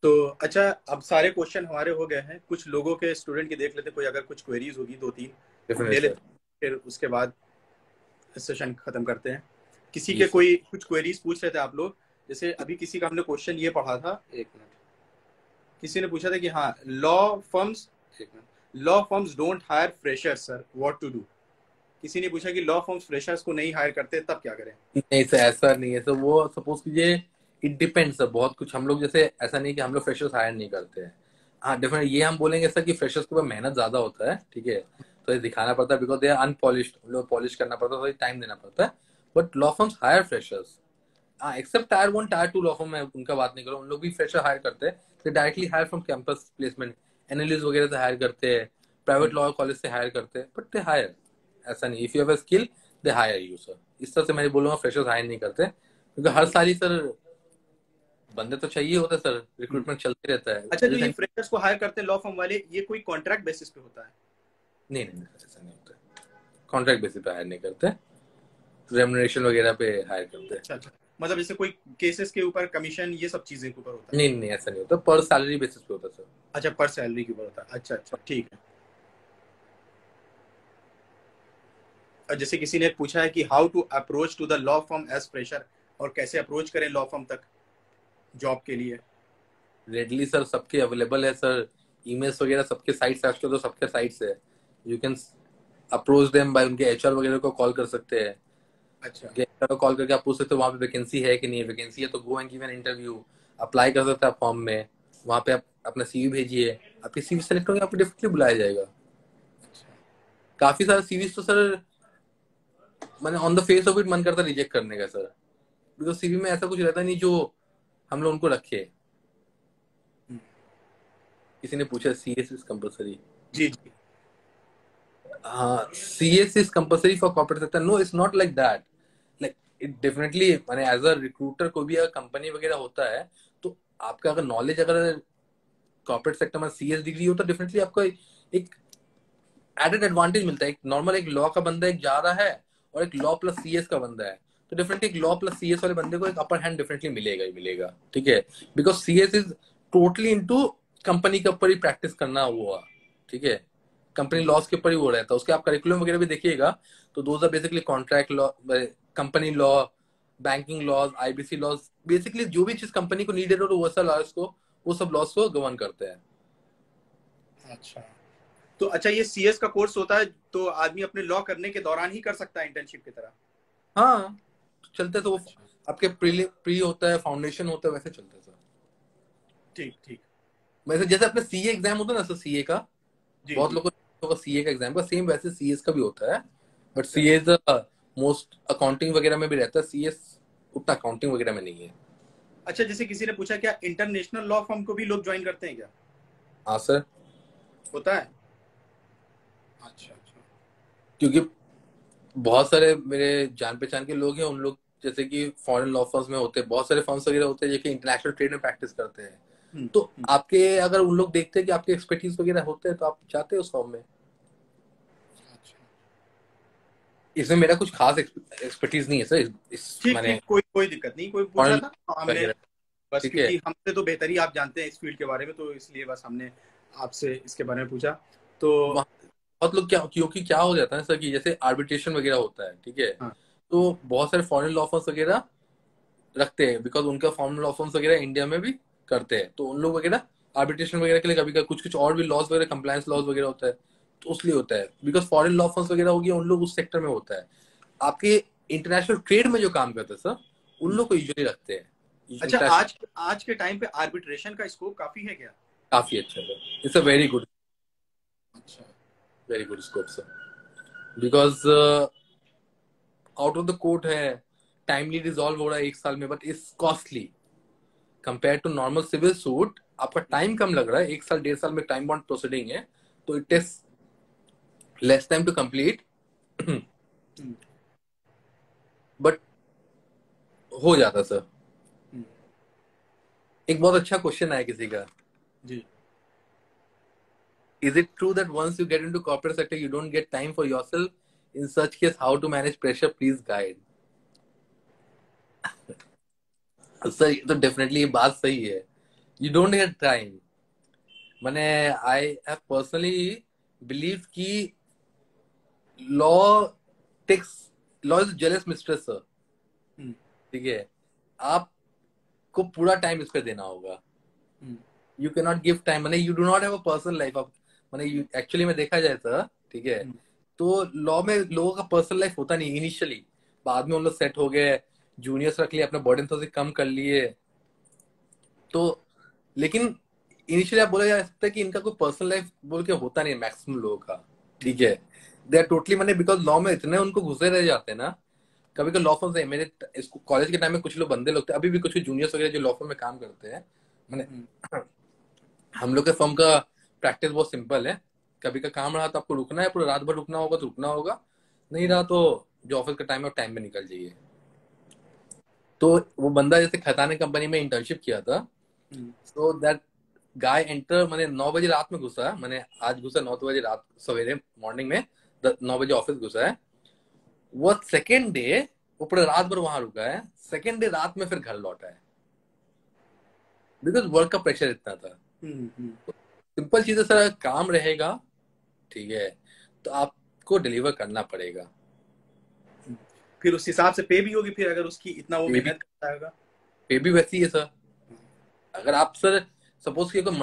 तो अच्छा, अब सारे क्वेश्चन हमारे हो गए हैं। कुछ लोगों के स्टूडेंट की देख लेते, कोई अगर कुछ क्वेरीज होगी 2-3 डेफिनेटली ले सर। लेते, फिर उसके बाद सेशन खत्म करते हैं। किसी जी के सर। कोई कुछ क्वेरीज पूछ रहे थे आप लोग, जैसे अभी किसी का हमने क्वेश्चन ये पढ़ा था, एक मिनट, किसी ने पूछा था कि हाँ, law firms don't hire freshers sir, what to do. किसी ने पूछा कि लॉ फर्म्स फ्रेशर्स को नहीं हायर करते, तब क्या करें? नहीं सर ऐसा नहीं है सर, वो सपोज कीजिए इट डिपेंड्स सर बहुत कुछ। हम लोग जैसे ऐसा नहीं कि हम लोग फ्रेशर्स हायर नहीं करते हैं। हाँ डेफिनेट ये हम बोलेंगे सर कि फ्रेशर्स के ऊपर मेहनत ज्यादा होता है, ठीक है। तो ये दिखाना पड़ता है बिकॉज दे आर अनपॉलिश्ड, उन लोग पॉलिश करना पड़ता है, तो टाइम देना पड़ता है। But law firms hire freshers. हाँ except tier 1 tier 2 law firm में उनका बात नहीं करो, उन लोग भी फ्रेशर हायर करते हैं। तो directly hire from campus placement analyst वगैरह से हायर करते हैं, प्राइवेट लॉ कॉलेज से हायर करते हैं, बट दे हायर। ऐसा नहीं, if you have a skill they hire you sir. इस तरह से मैं बोलूंगा फ्रेशर्स हायर नहीं करते, क्योंकि हर साल ही सर बंदे तो चाहिए होता है सर, रिक्रूटमेंट चलते रहता है। अच्छा, जो ये फ्रेशर्स को हायर करते हैं लॉ फर्म वाले, ये कोई कॉन्ट्रैक्ट बेसिस पे होता है? नहीं नहीं ऐसा नहीं होता, कॉन्ट्रैक्ट बेसिस पे हायर नहीं करते, रेमुनरेशन वगैरह पे हायर करते हैं। अच्छा अच्छा, मतलब जैसे कोई केसेस के ऊपर कमीशन, ये सब चीजें के ऊपर होता है? नहीं नहीं ऐसा नहीं होता, पर सैलरी बेसिस पे होता है सर। अच्छा, पर सैलरी के ऊपर होता है। अच्छा अच्छा, ठीक है। और जैसे किसी ने पूछा है कि how to approach to the law firm as fresher, और कैसे अप्रोच करें लॉ फर्म तक जॉब के लिए? रेडली सर सबके अवेलेबल है सर, ईमेल्स वगैरह सबके साइट्स आजकल तो सबके साइट्स है। You can approach them by, उनके एचआर वगैरह को कॉल कर सकते हैं। अच्छा उनके एचआर को कॉल करके आप पूछ सकते हो वहाँ पे वैकेंसी है कि नहीं है, वैकेंसी है तो go and give an interview, apply कर सकते हैं आप फॉर्म में। वहाँ पे आप अपना सीवी भेजिए, आपकी सीवी सेलेक्ट होंगे आपको डेफिनेटली बुलाया जाएगा। काफी सारे सीवीज तो सर मैंने on the face of it मन करता रिजेक्ट करने का सर, बिकॉज सीवी में ऐसा कुछ रहता नहीं जो हम लोग उनको रखे। किसी ने पूछा सीएस इज कंपलसरी। जी जी। हाँ CS is compulsory for corporate sector, no it's not like that, like it definitely माने एज अ रिक्रूटर कोई भी अगर कंपनी वगैरह होता है तो आपका अगर नॉलेज अगर कॉर्पोरेट सेक्टर में CS डिग्री हो तो डेफिनेटली आपको एक एडेड एडवांटेज मिलता है। एक नॉर्मल एक लॉ का बंदा एक जा रहा है और एक लॉ प्लस CS का बंदा है, तो डेफिनेटली एक लॉ प्लस CS वाले बंदे को एक अपर हैंड डेफिनेटली मिलेगा ही मिलेगा, ठीक है। Because CS is totally into company के ऊपर ही प्रैक्टिस करना हुआ, ठीक है। कंपनी लॉस के ऊपर ही वो रहता है। उसके आप करिकुलम वगैरह भी देखिएगा तो those are basically contract law, company law, banking laws, IBC laws, basically जो भी चीज कंपनी को नीडेड हो वो सब लॉज को, वो सब लॉज को गवर्न करते हैं। अच्छा, तो अच्छा, ये CS का कोर्स होता है तो आदमी अपने लॉ करने के दौरान ही कर सकता है इंटर्नशिप की तरह? हाँ चलते तो वो अच्छा, आपके प्री होता है, फाउंडेशन होता है, वैसे चलते हैं सर। ठीक ठीक। वैसे जैसे अपने CA एग्जाम होता है ना सर, CA का जी बहुत जी। लोगों को CA का एग्जाम का सेम वैसे CS का भी होता है, बट अच्छा CA इज मोस्ट अकाउंटिंग वगैरह में भी रहता है, CS उतना अकाउंटिंग वगैरह में नहीं है। अच्छा, जैसे किसी ने पूछा क्या इंटरनेशनल लॉ फर्म को भी लोग ज्वाइन करते हैं क्या? हाँ सर, होता है? अच्छा अच्छा। क्योंकि बहुत सारे मेरे जान पहचान के लोग हैं, उन लोग जैसे कि फॉरेन लॉ फर्म्स में होते हैं, बहुत सारे फर्म्स वगैरह होते हैं जो कि इंटरनेशनल ट्रेड में प्रैक्टिस करते हैं। तो आपके अगर उन लोग देखते हैं कि आपके एक्सपर्टीज वगैरह होते हैं तो आप जाते हैं उस फॉर्म में। इसमें मेरा कुछ खास एक्सपर्टीज नहीं है सर, इस ठीक मैंने ठीक, कोई दिक्कत नहीं, कोई पूछ रहा था तो हमने वगैरह, बस, ठीक है। क्योंकि हमसे तो बेहतर ही आप जानते हैं इस फील्ड के बारे में, तो इसलिए बस हमने आपसे इसके बारे में पूछा। तो वहाँ बहुत लोग क्या, क्योंकि क्या हो जाता है सर कि जैसे आर्बिट्रेशन वगैरह होता है, ठीक है, हाँ, तो बहुत सारे फॉरेन लॉ फर्म्स वगैरह रखते हैं, बिकॉज उनका फॉरेन लॉ फर्म्स वगैरह इंडिया में भी करते हैं, तो उन लोग वगैरह आर्बिट्रेशन वगैरह के लिए कभी कभी कुछ कुछ और भी लॉज वगैरह, कंप्लायंस लॉज वगैरह होता है, तो उसलिए होता है, बिकॉज फॉरेन लॉ फर्म्स वगैरह हो गया, उन लोग उस सेक्टर में होता है। आपके इंटरनेशनल ट्रेड में जो काम करते हैं सर, उन लोग को यूजुअली रखते हैं अच्छा, इंटरनेशनल। आज के टाइम पे आर्बिट्रेशन का स्कोप काफी है क्या? काफी अच्छा है, इट्स अ वेरी गुड, अच्छा। Very good scope sir, because out of the court है, टाइमली रिजॉल्व हो रहा है 1 साल में, but it's costly compare to normal civil suit. आपका टाइम कम लग रहा है, 1 साल 1.5 साल में टाइम बॉन्ड प्रोसीडिंग है, तो it takes less time to complete, but हो जाता सर। एक बहुत अच्छा क्वेश्चन आया किसी का, जी। is it true that once you get into corporate sector you don't get time for yourself? In such case, how to manage pressure? Please guide. Sir ये तो डेफिनेटली ये बात सही है, यू डोंट गेट टाइम। मैंने I have personally believe कि law takes, law is jealous mistress sir, ठीक है, आपको पूरा टाइम इस पर देना होगा, you can not give time, मैंने you do not have a personal life. आप मैंने एक्चुअली में देखा जाए सर, ठीक है, तो लॉ में लोगों का पर्सनल लाइफ होता नहीं इनिशियली, बाद में उन लोग सेट हो गए, जूनियर्स रख लिए, अपना बर्डन थोड़ा सा कम कर लिए, तो लेकिन इनिशियली आप बोला जा सकता है कि इनका कोई पर्सनल लाइफ बोल के होता नहीं है मैक्सिमम लोगों का, ठीक है, दे आर टोटली, मैंने बिकॉज लॉ में इतने उनको घुसे रह जाते हैं ना, कभी कभी लॉ फर्म से मेरे कॉलेज के टाइम में कुछ लोग बंदे लोग थे, अभी भी कुछ जूनियर्स वगैरह जो लॉ फर्म में काम करते हैं, मैंने हम लोग के फर्म का प्रैक्टिस बहुत सिंपल है, कभी का काम रहा तो आपको रुकना है, पूरा रात भर रुकना होगा तो रुकना होगा, नहीं रहा तो जो ऑफिस का टाइम है टाइम में निकल जाइए। तो वो बंदा जैसे खताने कंपनी में इंटर्नशिप किया था, सो दैट गाय एंटर, मैंने 9 बजे रात में घुसा, मैंने आज घुसा 9 बजे रात सवेरे मॉर्निंग में, 9 बजे ऑफिस घुसा है, वो सेकेंड डे वो पूरा रात भर वहां रुका है, सेकेंड डे रात में फिर घर लौटा है, बिकॉज वर्क का प्रेशर इतना था। सिंपल चीज है सर, काम रहेगा, ठीक है, तो आपको डिलीवर करना पड़ेगा, फिर उस हिसाब से पे भी होगी, फिर अगर उसकी इतना वो पे भी, मेहनत करता होगा। पे भी वैसी है सर। अगर आप सर सपोज कि कोई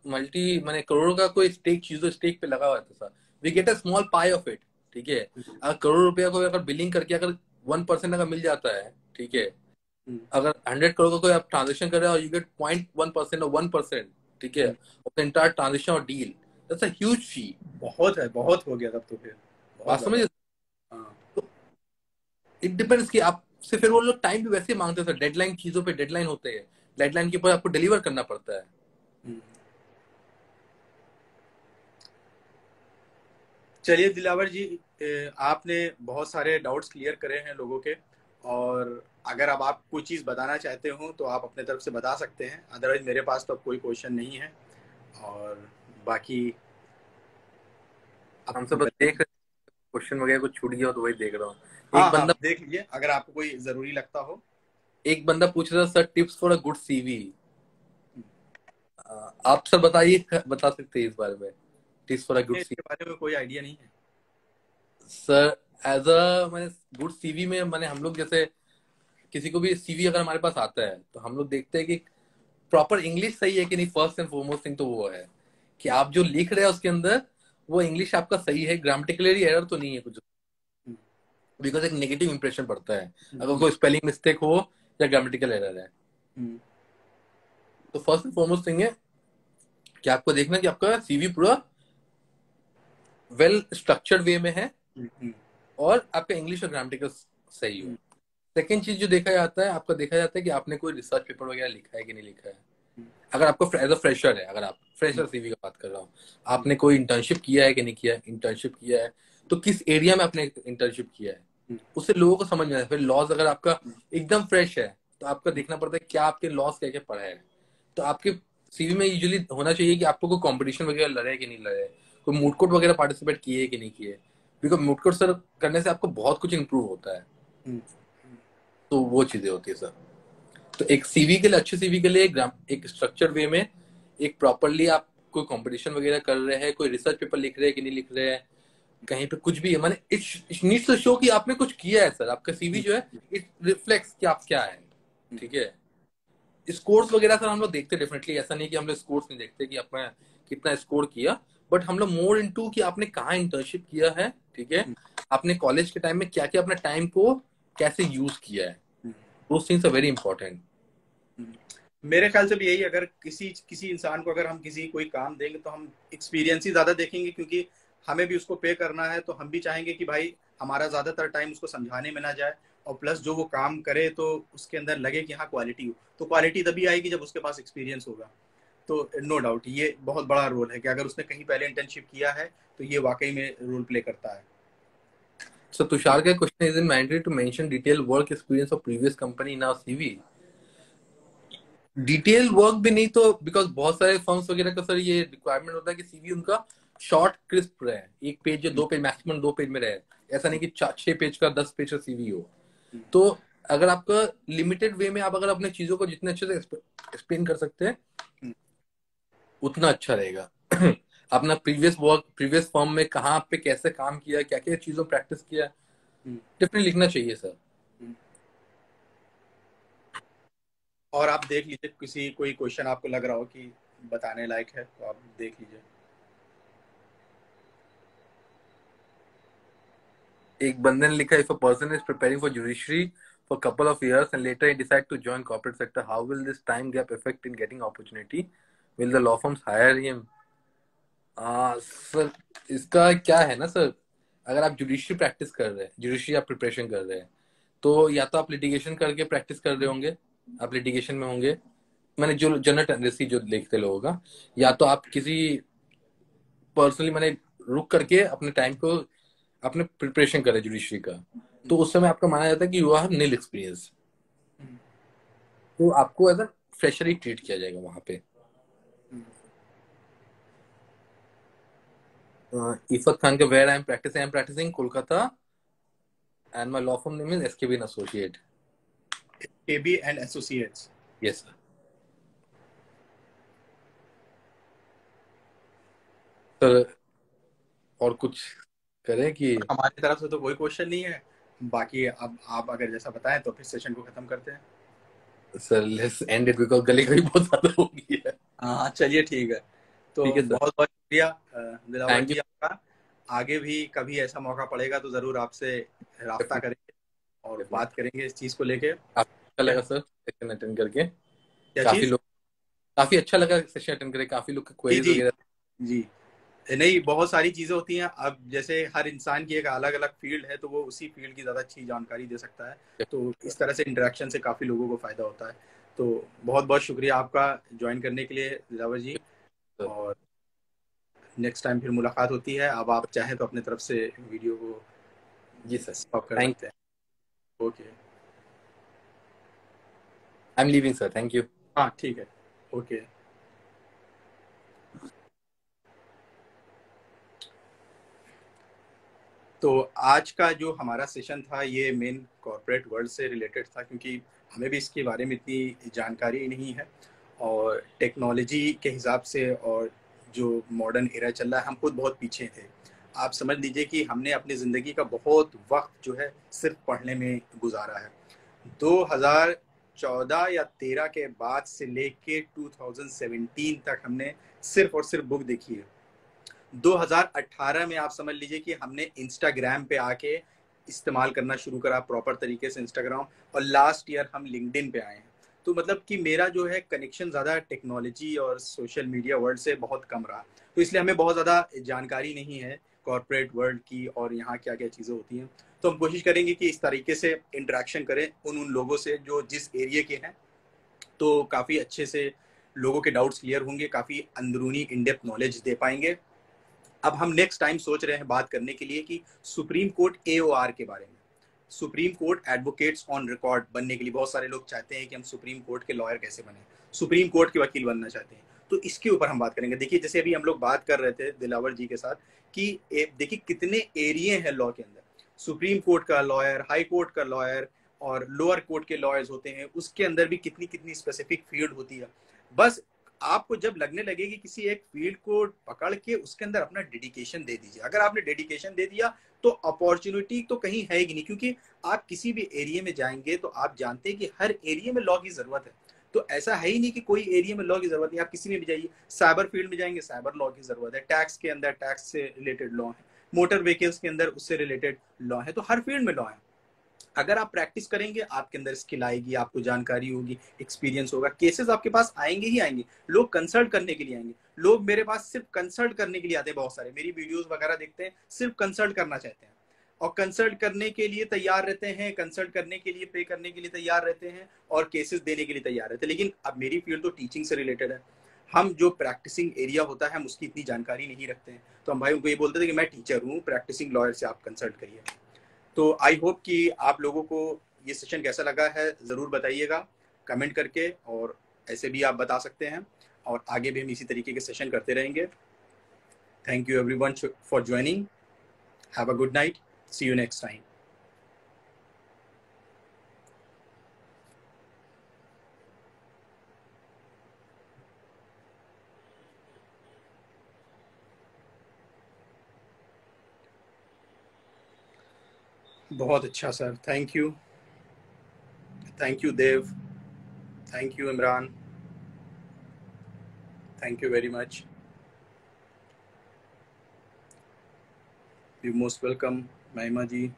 मल्टी मैंने करोड़ों का कोई स्टेक चीजों स्टेक पे लगा हुआ है तो sir we get a small pie of it, ठीक है, अगर करोड़ रुपया को अगर बिलिंग करके अगर 1% अगर मिल जाता है, ठीक है, अगर 100 करोड़ का कोई आप ट्रांजेक्शन कर रहे हो और यू गेट 0.1% और 1%, ठीक है, ऑफ द एंटायर ट्रांजेक्शन और डील, दैट्स अ ह्यूज फी। बहुत है, बहुत हो गया तब तो, फिर बहुत बात ज्यादा। समझे, इट डिपेंड्स कि आपसे फिर वो लोग टाइम भी वैसे मांगते हैं सर, डेडलाइन चीजों पे डेडलाइन होते हैं, डेडलाइन के ऊपर आपको डिलीवर करना पड़ता है। चलिए दिलावर जी, आपने बहुत सारे डाउट्स क्लियर करे हैं लोगों के, और अगर अब आप कोई चीज़ बताना चाहते हो तो आप अपने तरफ से बता सकते हैं, अदरवाइज मेरे पास तो अब कोई क्वेश्चन नहीं है। और बाकी अब हम सब बस देख रहे, क्वेश्चन वगैरह कुछ छूट गया हो तो वही देख रहा हूँ। हाँ एक हाँ, बंदा देख लीजिए अगर आपको कोई ज़रूरी लगता हो। एक बंदा पूछ रहा था sir tips for a good CV, आप सर बताइए, बता सकते हैं इस बारे में, टिप्स फॉर अ गुड मुझे इसके सीवी। बारे में कोई आइडिया नहीं है। सर एज अ मैंने गुड सीवी में मैंने हम लोग जैसे किसी को भी सीवी अगर हमारे पास आता है तो हम लोग देखते हैं कि प्रॉपर इंग्लिश सही है कि नहीं, फर्स्ट एंड फॉरमोस्ट थिंग तो वो है कि आप जो लिख रहे हैं उसके अंदर वो इंग्लिश आपका सही है, ग्रामेटिकली एरर तो नहीं है कुछ, बिकॉज एक नेगेटिव इंप्रेशन पड़ता है अगर कोई स्पेलिंग मिस्टेक हो या ग्रामेटिकल एरर है। तो फर्स्ट एंड फॉरमोस्ट थिंग है कि आपको देखना कि आपका सीवी पूरा वेल स्ट्रक्चर्ड वे में है और आपका इंग्लिश और ग्रामेटिकल सही हो। सेकेंड चीज जो देखा जाता है, आपका देखा जाता है कि आपने कोई रिसर्च पेपर वगैरह लिखा है कि नहीं लिखा है, अगर आपको एज अ फ्रेशर है, अगर आप फ्रेशर सीवी का बात कर रहा हूँ, आपने कोई इंटर्नशिप किया है कि नहीं किया है, इंटर्नशिप किया है तो किस एरिया में आपने इंटर्नशिप किया है, उससे लोगों को समझ में आता है। फिर लॉज अगर आपका एकदम फ्रेश है तो आपका देखना पड़ता है क्या आपके लॉज क्या क्या पढ़े हैं। तो आपके सीवी में यूजुअली होना चाहिए कि आपको कोई कंपटीशन वगैरह लड़े कि नहीं लड़े, कोई मूड कोर्ट वगैरह पार्टिसिपेट किए कि नहीं किए, बिकॉज मूड कोर्ट सर करने से आपको बहुत कुछ इंप्रूव होता है। तो वो चीजें होती है सर। तो एक सीवी के लिए, अच्छे सीवी के लिए एक स्ट्रक्चर्ड वे में, एक प्रॉपरली आप कोई कंपटीशन वगैरह कर रहे हैं, कोई रिसर्च पेपर लिख रहे हैं कि नहीं लिख रहे हैं, कहीं पे कुछ भी है, माने इट नीड्स टू शो कि आपने कुछ किया है सर। आपका सीवी जो है इट रिफ्लेक्ट्स कि आप क्या है। ठीक है। स्कोर्स वगैरह सर हम लोग देखते डेफिनेटली, ऐसा नहीं कि हम लोग स्कोर्स नहीं देखते कि आपने कितना स्कोर किया, बट हम लोग मोर इनटू कि आपने कहाँ इंटर्नशिप किया है। ठीक है। आपने कॉलेज के टाइम में क्या क्या अपने टाइम को कैसे यूज किया है, those things are very important. मेरे ख्याल से भी यही, अगर किसी किसी इंसान को अगर हम किसी कोई काम देंगे तो हम एक्सपीरियंस ही ज्यादा देखेंगे, क्योंकि हमें भी उसको पे करना है, तो हम भी चाहेंगे कि भाई हमारा ज्यादातर टाइम उसको समझाने में ना जाए, और प्लस जो वो काम करे तो उसके अंदर लगे कि हाँ क्वालिटी हो। तो क्वालिटी तभी आएगी जब उसके पास एक्सपीरियंस होगा। तो नो डाउट ये बहुत बड़ा रोल है कि अगर उसने कहीं पहले इंटर्नशिप किया है तो ये वाकई में रोल प्ले करता है। So Tushar का question is it mandatory to mention detailed work experience of previous company in our CV? Detail work भी नहीं तो, बिकॉज बहुत सारे फर्म्स वगैरह का सर ये रिक्वायरमेंट होता है कि सीवी उनका शॉर्ट क्रिस्प रहे, एक पेज या 2 पेज, मैक्सिमम 2 पेज में रहे। ऐसा नहीं कि 6 पेज का 10 पेज का सीवी हो। तो अगर आपका लिमिटेड वे में आप अगर अपने चीजों को जितने अच्छे से एक्सप्लेन कर सकते हैं उतना अच्छा रहेगा। अपना प्रीवियस फर्म में कहाँ पे कैसे काम किया, क्या क्या चीजों प्रैक्टिस किया, डेफिनेटली लिखना चाहिए सर। और आप देख लीजिए, किसी कोई क्वेश्चन आपको लग रहा हो कि बताने लायक है तो आप देख लीजिए। एक बंदे ने लिखा, if a person is preparing for judiciary for a couple of years and later he decide to join corporate sector, how will this time gap affect in getting opportunity? Will the law firms hire him? Sir इसका क्या है ना sir, अगर आप judiciary practice कर रहे हैं, judiciary आप प्रिपरेशन कर रहे हैं, तो या तो आप लिटिगेशन करके प्रैक्टिस कर रहे होंगे, आप लिटिगेशन में होंगे, मैंने जो जनरल टेंडेंसी जो देखते लोगों का, या तो आप किसी पर्सनली मैंने रुक करके अपने टाइम को अपने प्रिपरेशन करें जुडिशरी का, तो उस समय आपका माना जाता है कि यू हैव नील एक्सपीरियंस, तो आपको एज अ फ्रेशर ही ट्रीट किया जाएगा वहां पे। इफत खान के where I am practising Kolkata and my law firm name is SKB and associate. AB and associates. Yes sir. Sir और कुछ करें कि हमारी तरफ से तो कोई क्वेश्चन नहीं है, बाकी अब आप अगर जैसा बताएं तो फिर सेशन को खत्म करते हैं। Sir let's end it because गली गली बहुत ज्यादा हो गई है। हाँ चलिए ठीक है। तो ठीक है सर। बहुत बहुत शुक्रिया दिलावर थैंक यू। जी आपका। आगे भी कभी ऐसा मौका पड़ेगा तो जरूर आपसे राब्ता करेंगे और बात करेंगे इस चीज को लेके। काफी अच्छा क्या लगा सर सेशन अटेंड करके। क्या काफी चीज? लोग, काफी अच्छा लगा सेशन अटेंड करके, काफी लोग के जी क्वेरीज जी वगैरह। जी। नहीं, बहुत सारी चीजें होती हैं। अब जैसे हर इंसान की एक अलग अलग फील्ड है, तो वो उसी फील्ड की ज्यादा अच्छी जानकारी दे सकता है। तो इस तरह से इंटरेक्शन से काफी लोगों को फायदा होता है। तो बहुत बहुत शुक्रिया आपका ज्वाइन करने के लिए दिलावर जी। और नेक्स्ट टाइम फिर मुलाकात होती है। अब आप चाहें तो अपने तरफ से वीडियो को जी सर। स्टॉप कर थैंक सकते हैं। Okay. I am leaving sir, thank you. हाँ ठीक है। ओके। तो आज का जो हमारा सेशन था ये मेन कॉर्पोरेट वर्ल्ड से रिलेटेड था, क्योंकि हमें भी इसके बारे में इतनी जानकारी नहीं है, और टेक्नोलॉजी के हिसाब से और जो मॉडर्न एरा चल रहा है हम खुद बहुत पीछे थे। आप समझ लीजिए कि हमने अपनी ज़िंदगी का बहुत वक्त जो है सिर्फ पढ़ने में गुजारा है। 2014 या 13 के बाद से लेके 2017 तक हमने सिर्फ और सिर्फ बुक देखी है। 2018 में आप समझ लीजिए कि हमने इंस्टाग्राम पे आके इस्तेमाल करना शुरू करा प्रॉपर तरीके से इंस्टाग्राम, और लास्ट ईयर हम लिंक्डइन पे आए हैं। तो मतलब कि मेरा जो है कनेक्शन ज़्यादा टेक्नोलॉजी और सोशल मीडिया वर्ल्ड से बहुत कम रहा, तो इसलिए हमें बहुत ज़्यादा जानकारी नहीं है कॉर्पोरेट वर्ल्ड की और यहाँ क्या क्या चीज़ें होती हैं। तो हम कोशिश करेंगे कि इस तरीके से इंटरेक्शन करें उन लोगों से जो जिस एरिया के हैं, तो काफ़ी अच्छे से लोगों के डाउट्स क्लियर होंगे, काफ़ी अंदरूनी इन डेप्थ नॉलेज दे पाएंगे। अब हम नेक्स्ट टाइम सोच रहे हैं बात करने के लिए कि सुप्रीम कोर्ट एओआर के बारे में। Supreme court advocates on record बनने के लिए बहुत सारे लोग चाहते हैं कि हम सुप्रीम कोर्ट के लॉयर कैसे बने, सुप्रीम कोर्ट के वकील बनना चाहते हैं, तो इसके ऊपर हम बात करेंगे। देखिए जैसे अभी हम लोग बात कर रहे थे दिलावर जी के साथ कि देखिए कितने एरिए हैं लॉ के अंदर, सुप्रीम कोर्ट का लॉयर, हाई कोर्ट का लॉयर और लोअर कोर्ट के लॉयर्स होते हैं, उसके अंदर भी कितनी कितनी स्पेसिफिक फील्ड होती है। बस आपको जब लगने लगे कि किसी एक फील्ड को पकड़ के उसके अंदर अपना डेडिकेशन दे दीजिए। अगर आपने डेडिकेशन दे दिया तो अपॉर्चुनिटी तो कहीं है ही नहीं, क्योंकि आप किसी भी एरिया में जाएंगे तो आप जानते हैं कि हर एरिया में लॉ की जरूरत है। तो ऐसा है ही नहीं कि कोई एरिया में लॉ की जरूरत नहीं, आप किसी में भी जाइए, साइबर फील्ड में जाएंगे साइबर लॉ की जरूरत है, टैक्स के अंदर टैक्स से रिलेटेड लॉ है, मोटर व्हीकल्स के अंदर उससे रिलेटेड लॉ है, तो हर फील्ड में लॉ है। अगर आप प्रैक्टिस करेंगे आपके अंदर स्किल आएगी, आपको जानकारी होगी, एक्सपीरियंस होगा, केसेस आपके पास आएंगे ही आएंगे, लोग कंसल्ट करने के लिए आएंगे। लोग मेरे पास सिर्फ कंसल्ट करने के लिए आते हैं, बहुत सारे मेरी वीडियोस वगैरह देखते हैं, सिर्फ कंसल्ट करना चाहते हैं और कंसल्ट करने के लिए तैयार रहते हैं, कंसल्ट करने के लिए पे करने के लिए तैयार रहते हैं और केसेस देने के लिए तैयार रहते हैं। लेकिन अब मेरी फील्ड तो टीचिंग से रिलेटेड है, हम जो प्रैक्टिसिंग एरिया होता है हम उसकी इतनी जानकारी नहीं रखते हैं, तो हम भाई उनको ये बोलते थे कि मैं टीचर हूँ, प्रैक्टिसिंग लॉयर से आप कंसल्ट करिए। तो आई होप कि आप लोगों को ये सेशन कैसा लगा है ज़रूर बताइएगा कमेंट करके, और ऐसे भी आप बता सकते हैं और आगे भी हम इसी तरीके के सेशन करते रहेंगे। Thank you everyone for joining, have a good night, see you next time. बहुत अच्छा sir, thank you Dev, thank you Imran, thank you very much, you most welcome Mahima ji.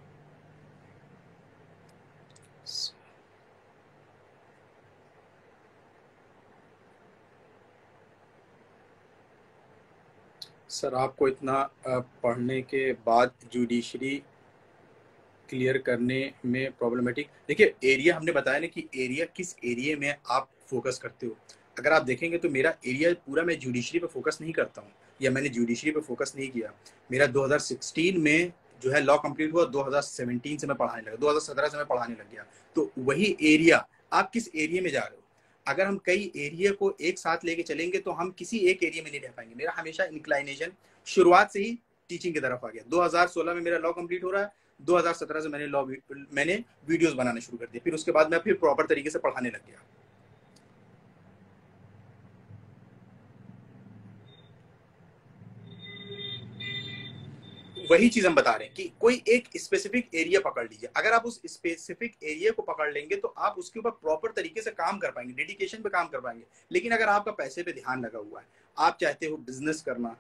Sir आपको इतना पढ़ने के बाद जुडिशरी क्लियर करने में प्रॉब्लमेटिक, देखिए एरिया हमने बताया ना कि एरिया किस एरिया में आप फोकस करते हो। अगर आप देखेंगे तो मेरा एरिया पूरा मैं जुडिशरी पे फोकस नहीं करता हूँ, या मैंने जुडिशरी पे फोकस नहीं किया। मेरा 2016 में जो है लॉ कंप्लीट हुआ, 2017 से मैं पढ़ाने लगा, 2017 से मैं पढ़ाने लग गया। तो वही एरिया, आप किस एरिया में जा रहे हो। अगर हम कई एरिया को एक साथ लेके चलेंगे तो हम किसी एक एरिया में नहीं रह पाएंगे। मेरा हमेशा इंक्लाइनेशन शुरुआत से ही टीचिंग की तरफ आ गया। 2016 में मेरा लॉ कंप्लीट हो रहा है, 2017 से मैंने वीडियोस बनाना शुरू कर दिया, फिर उसके बाद मैं फिर प्रॉपर तरीके से पढ़ाने लग गया। वही चीज हम बता रहे हैं कि कोई एक स्पेसिफिक एरिया पकड़ लीजिए। अगर आप उस स्पेसिफिक एरिया को पकड़ लेंगे तो आप उसके ऊपर प्रॉपर तरीके से काम कर पाएंगे, डेडिकेशन पे काम कर पाएंगे। लेकिन अगर आपका पैसे पे ध्यान लगा हुआ है, आप चाहते हो बिजनेस करना,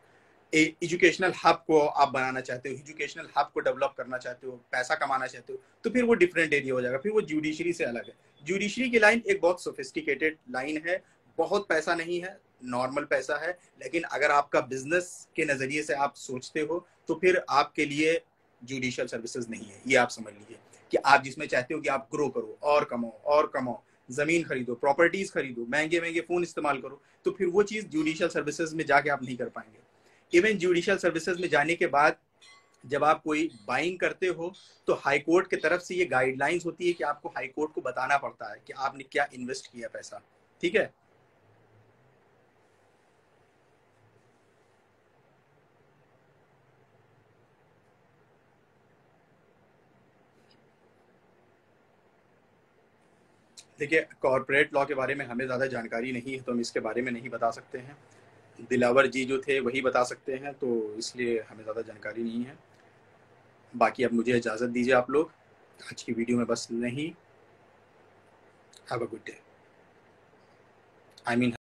एजुकेशनल हब को आप बनाना चाहते हो, एजुकेशनल हब को डेवलप करना चाहते हो, पैसा कमाना चाहते हो, तो फिर वो डिफरेंट एरिया हो जाएगा, फिर वो जुडिशरी से अलग है। जुडिशरी की लाइन एक बहुत सोफिस्टिकेटेड लाइन है, बहुत पैसा नहीं है, नॉर्मल पैसा है। लेकिन अगर आपका बिजनेस के नजरिए से आप सोचते हो तो फिर आपके लिए जुडिशियल सर्विसेज नहीं है। ये आप समझ लीजिए कि आप जिसमें चाहते हो कि आप ग्रो करो और कमाओ और कमाओ, जमीन खरीदो, प्रॉपर्टीज खरीदो, महंगे महंगे फोन इस्तेमाल करो, तो फिर वो चीज जुडिशियल सर्विसेज में जाके आप नहीं कर पाएंगे। इवन जुडिशियल सर्विसेज में जाने के बाद जब आप कोई बाइंग करते हो तो हाई कोर्ट की तरफ से ये गाइडलाइंस होती है कि आपको हाई कोर्ट को बताना पड़ता है कि आपने क्या इन्वेस्ट किया पैसा। ठीक है, देखिए कॉर्पोरेट लॉ के बारे में हमें ज़्यादा जानकारी नहीं है तो हम इसके बारे में नहीं बता सकते हैं। दिलावर जी जो थे वही बता सकते हैं, तो इसलिए हमें ज़्यादा जानकारी नहीं है। बाकी अब मुझे इजाज़त दीजिए आप लोग, आज की वीडियो में बस नहीं। Have a good day, I mean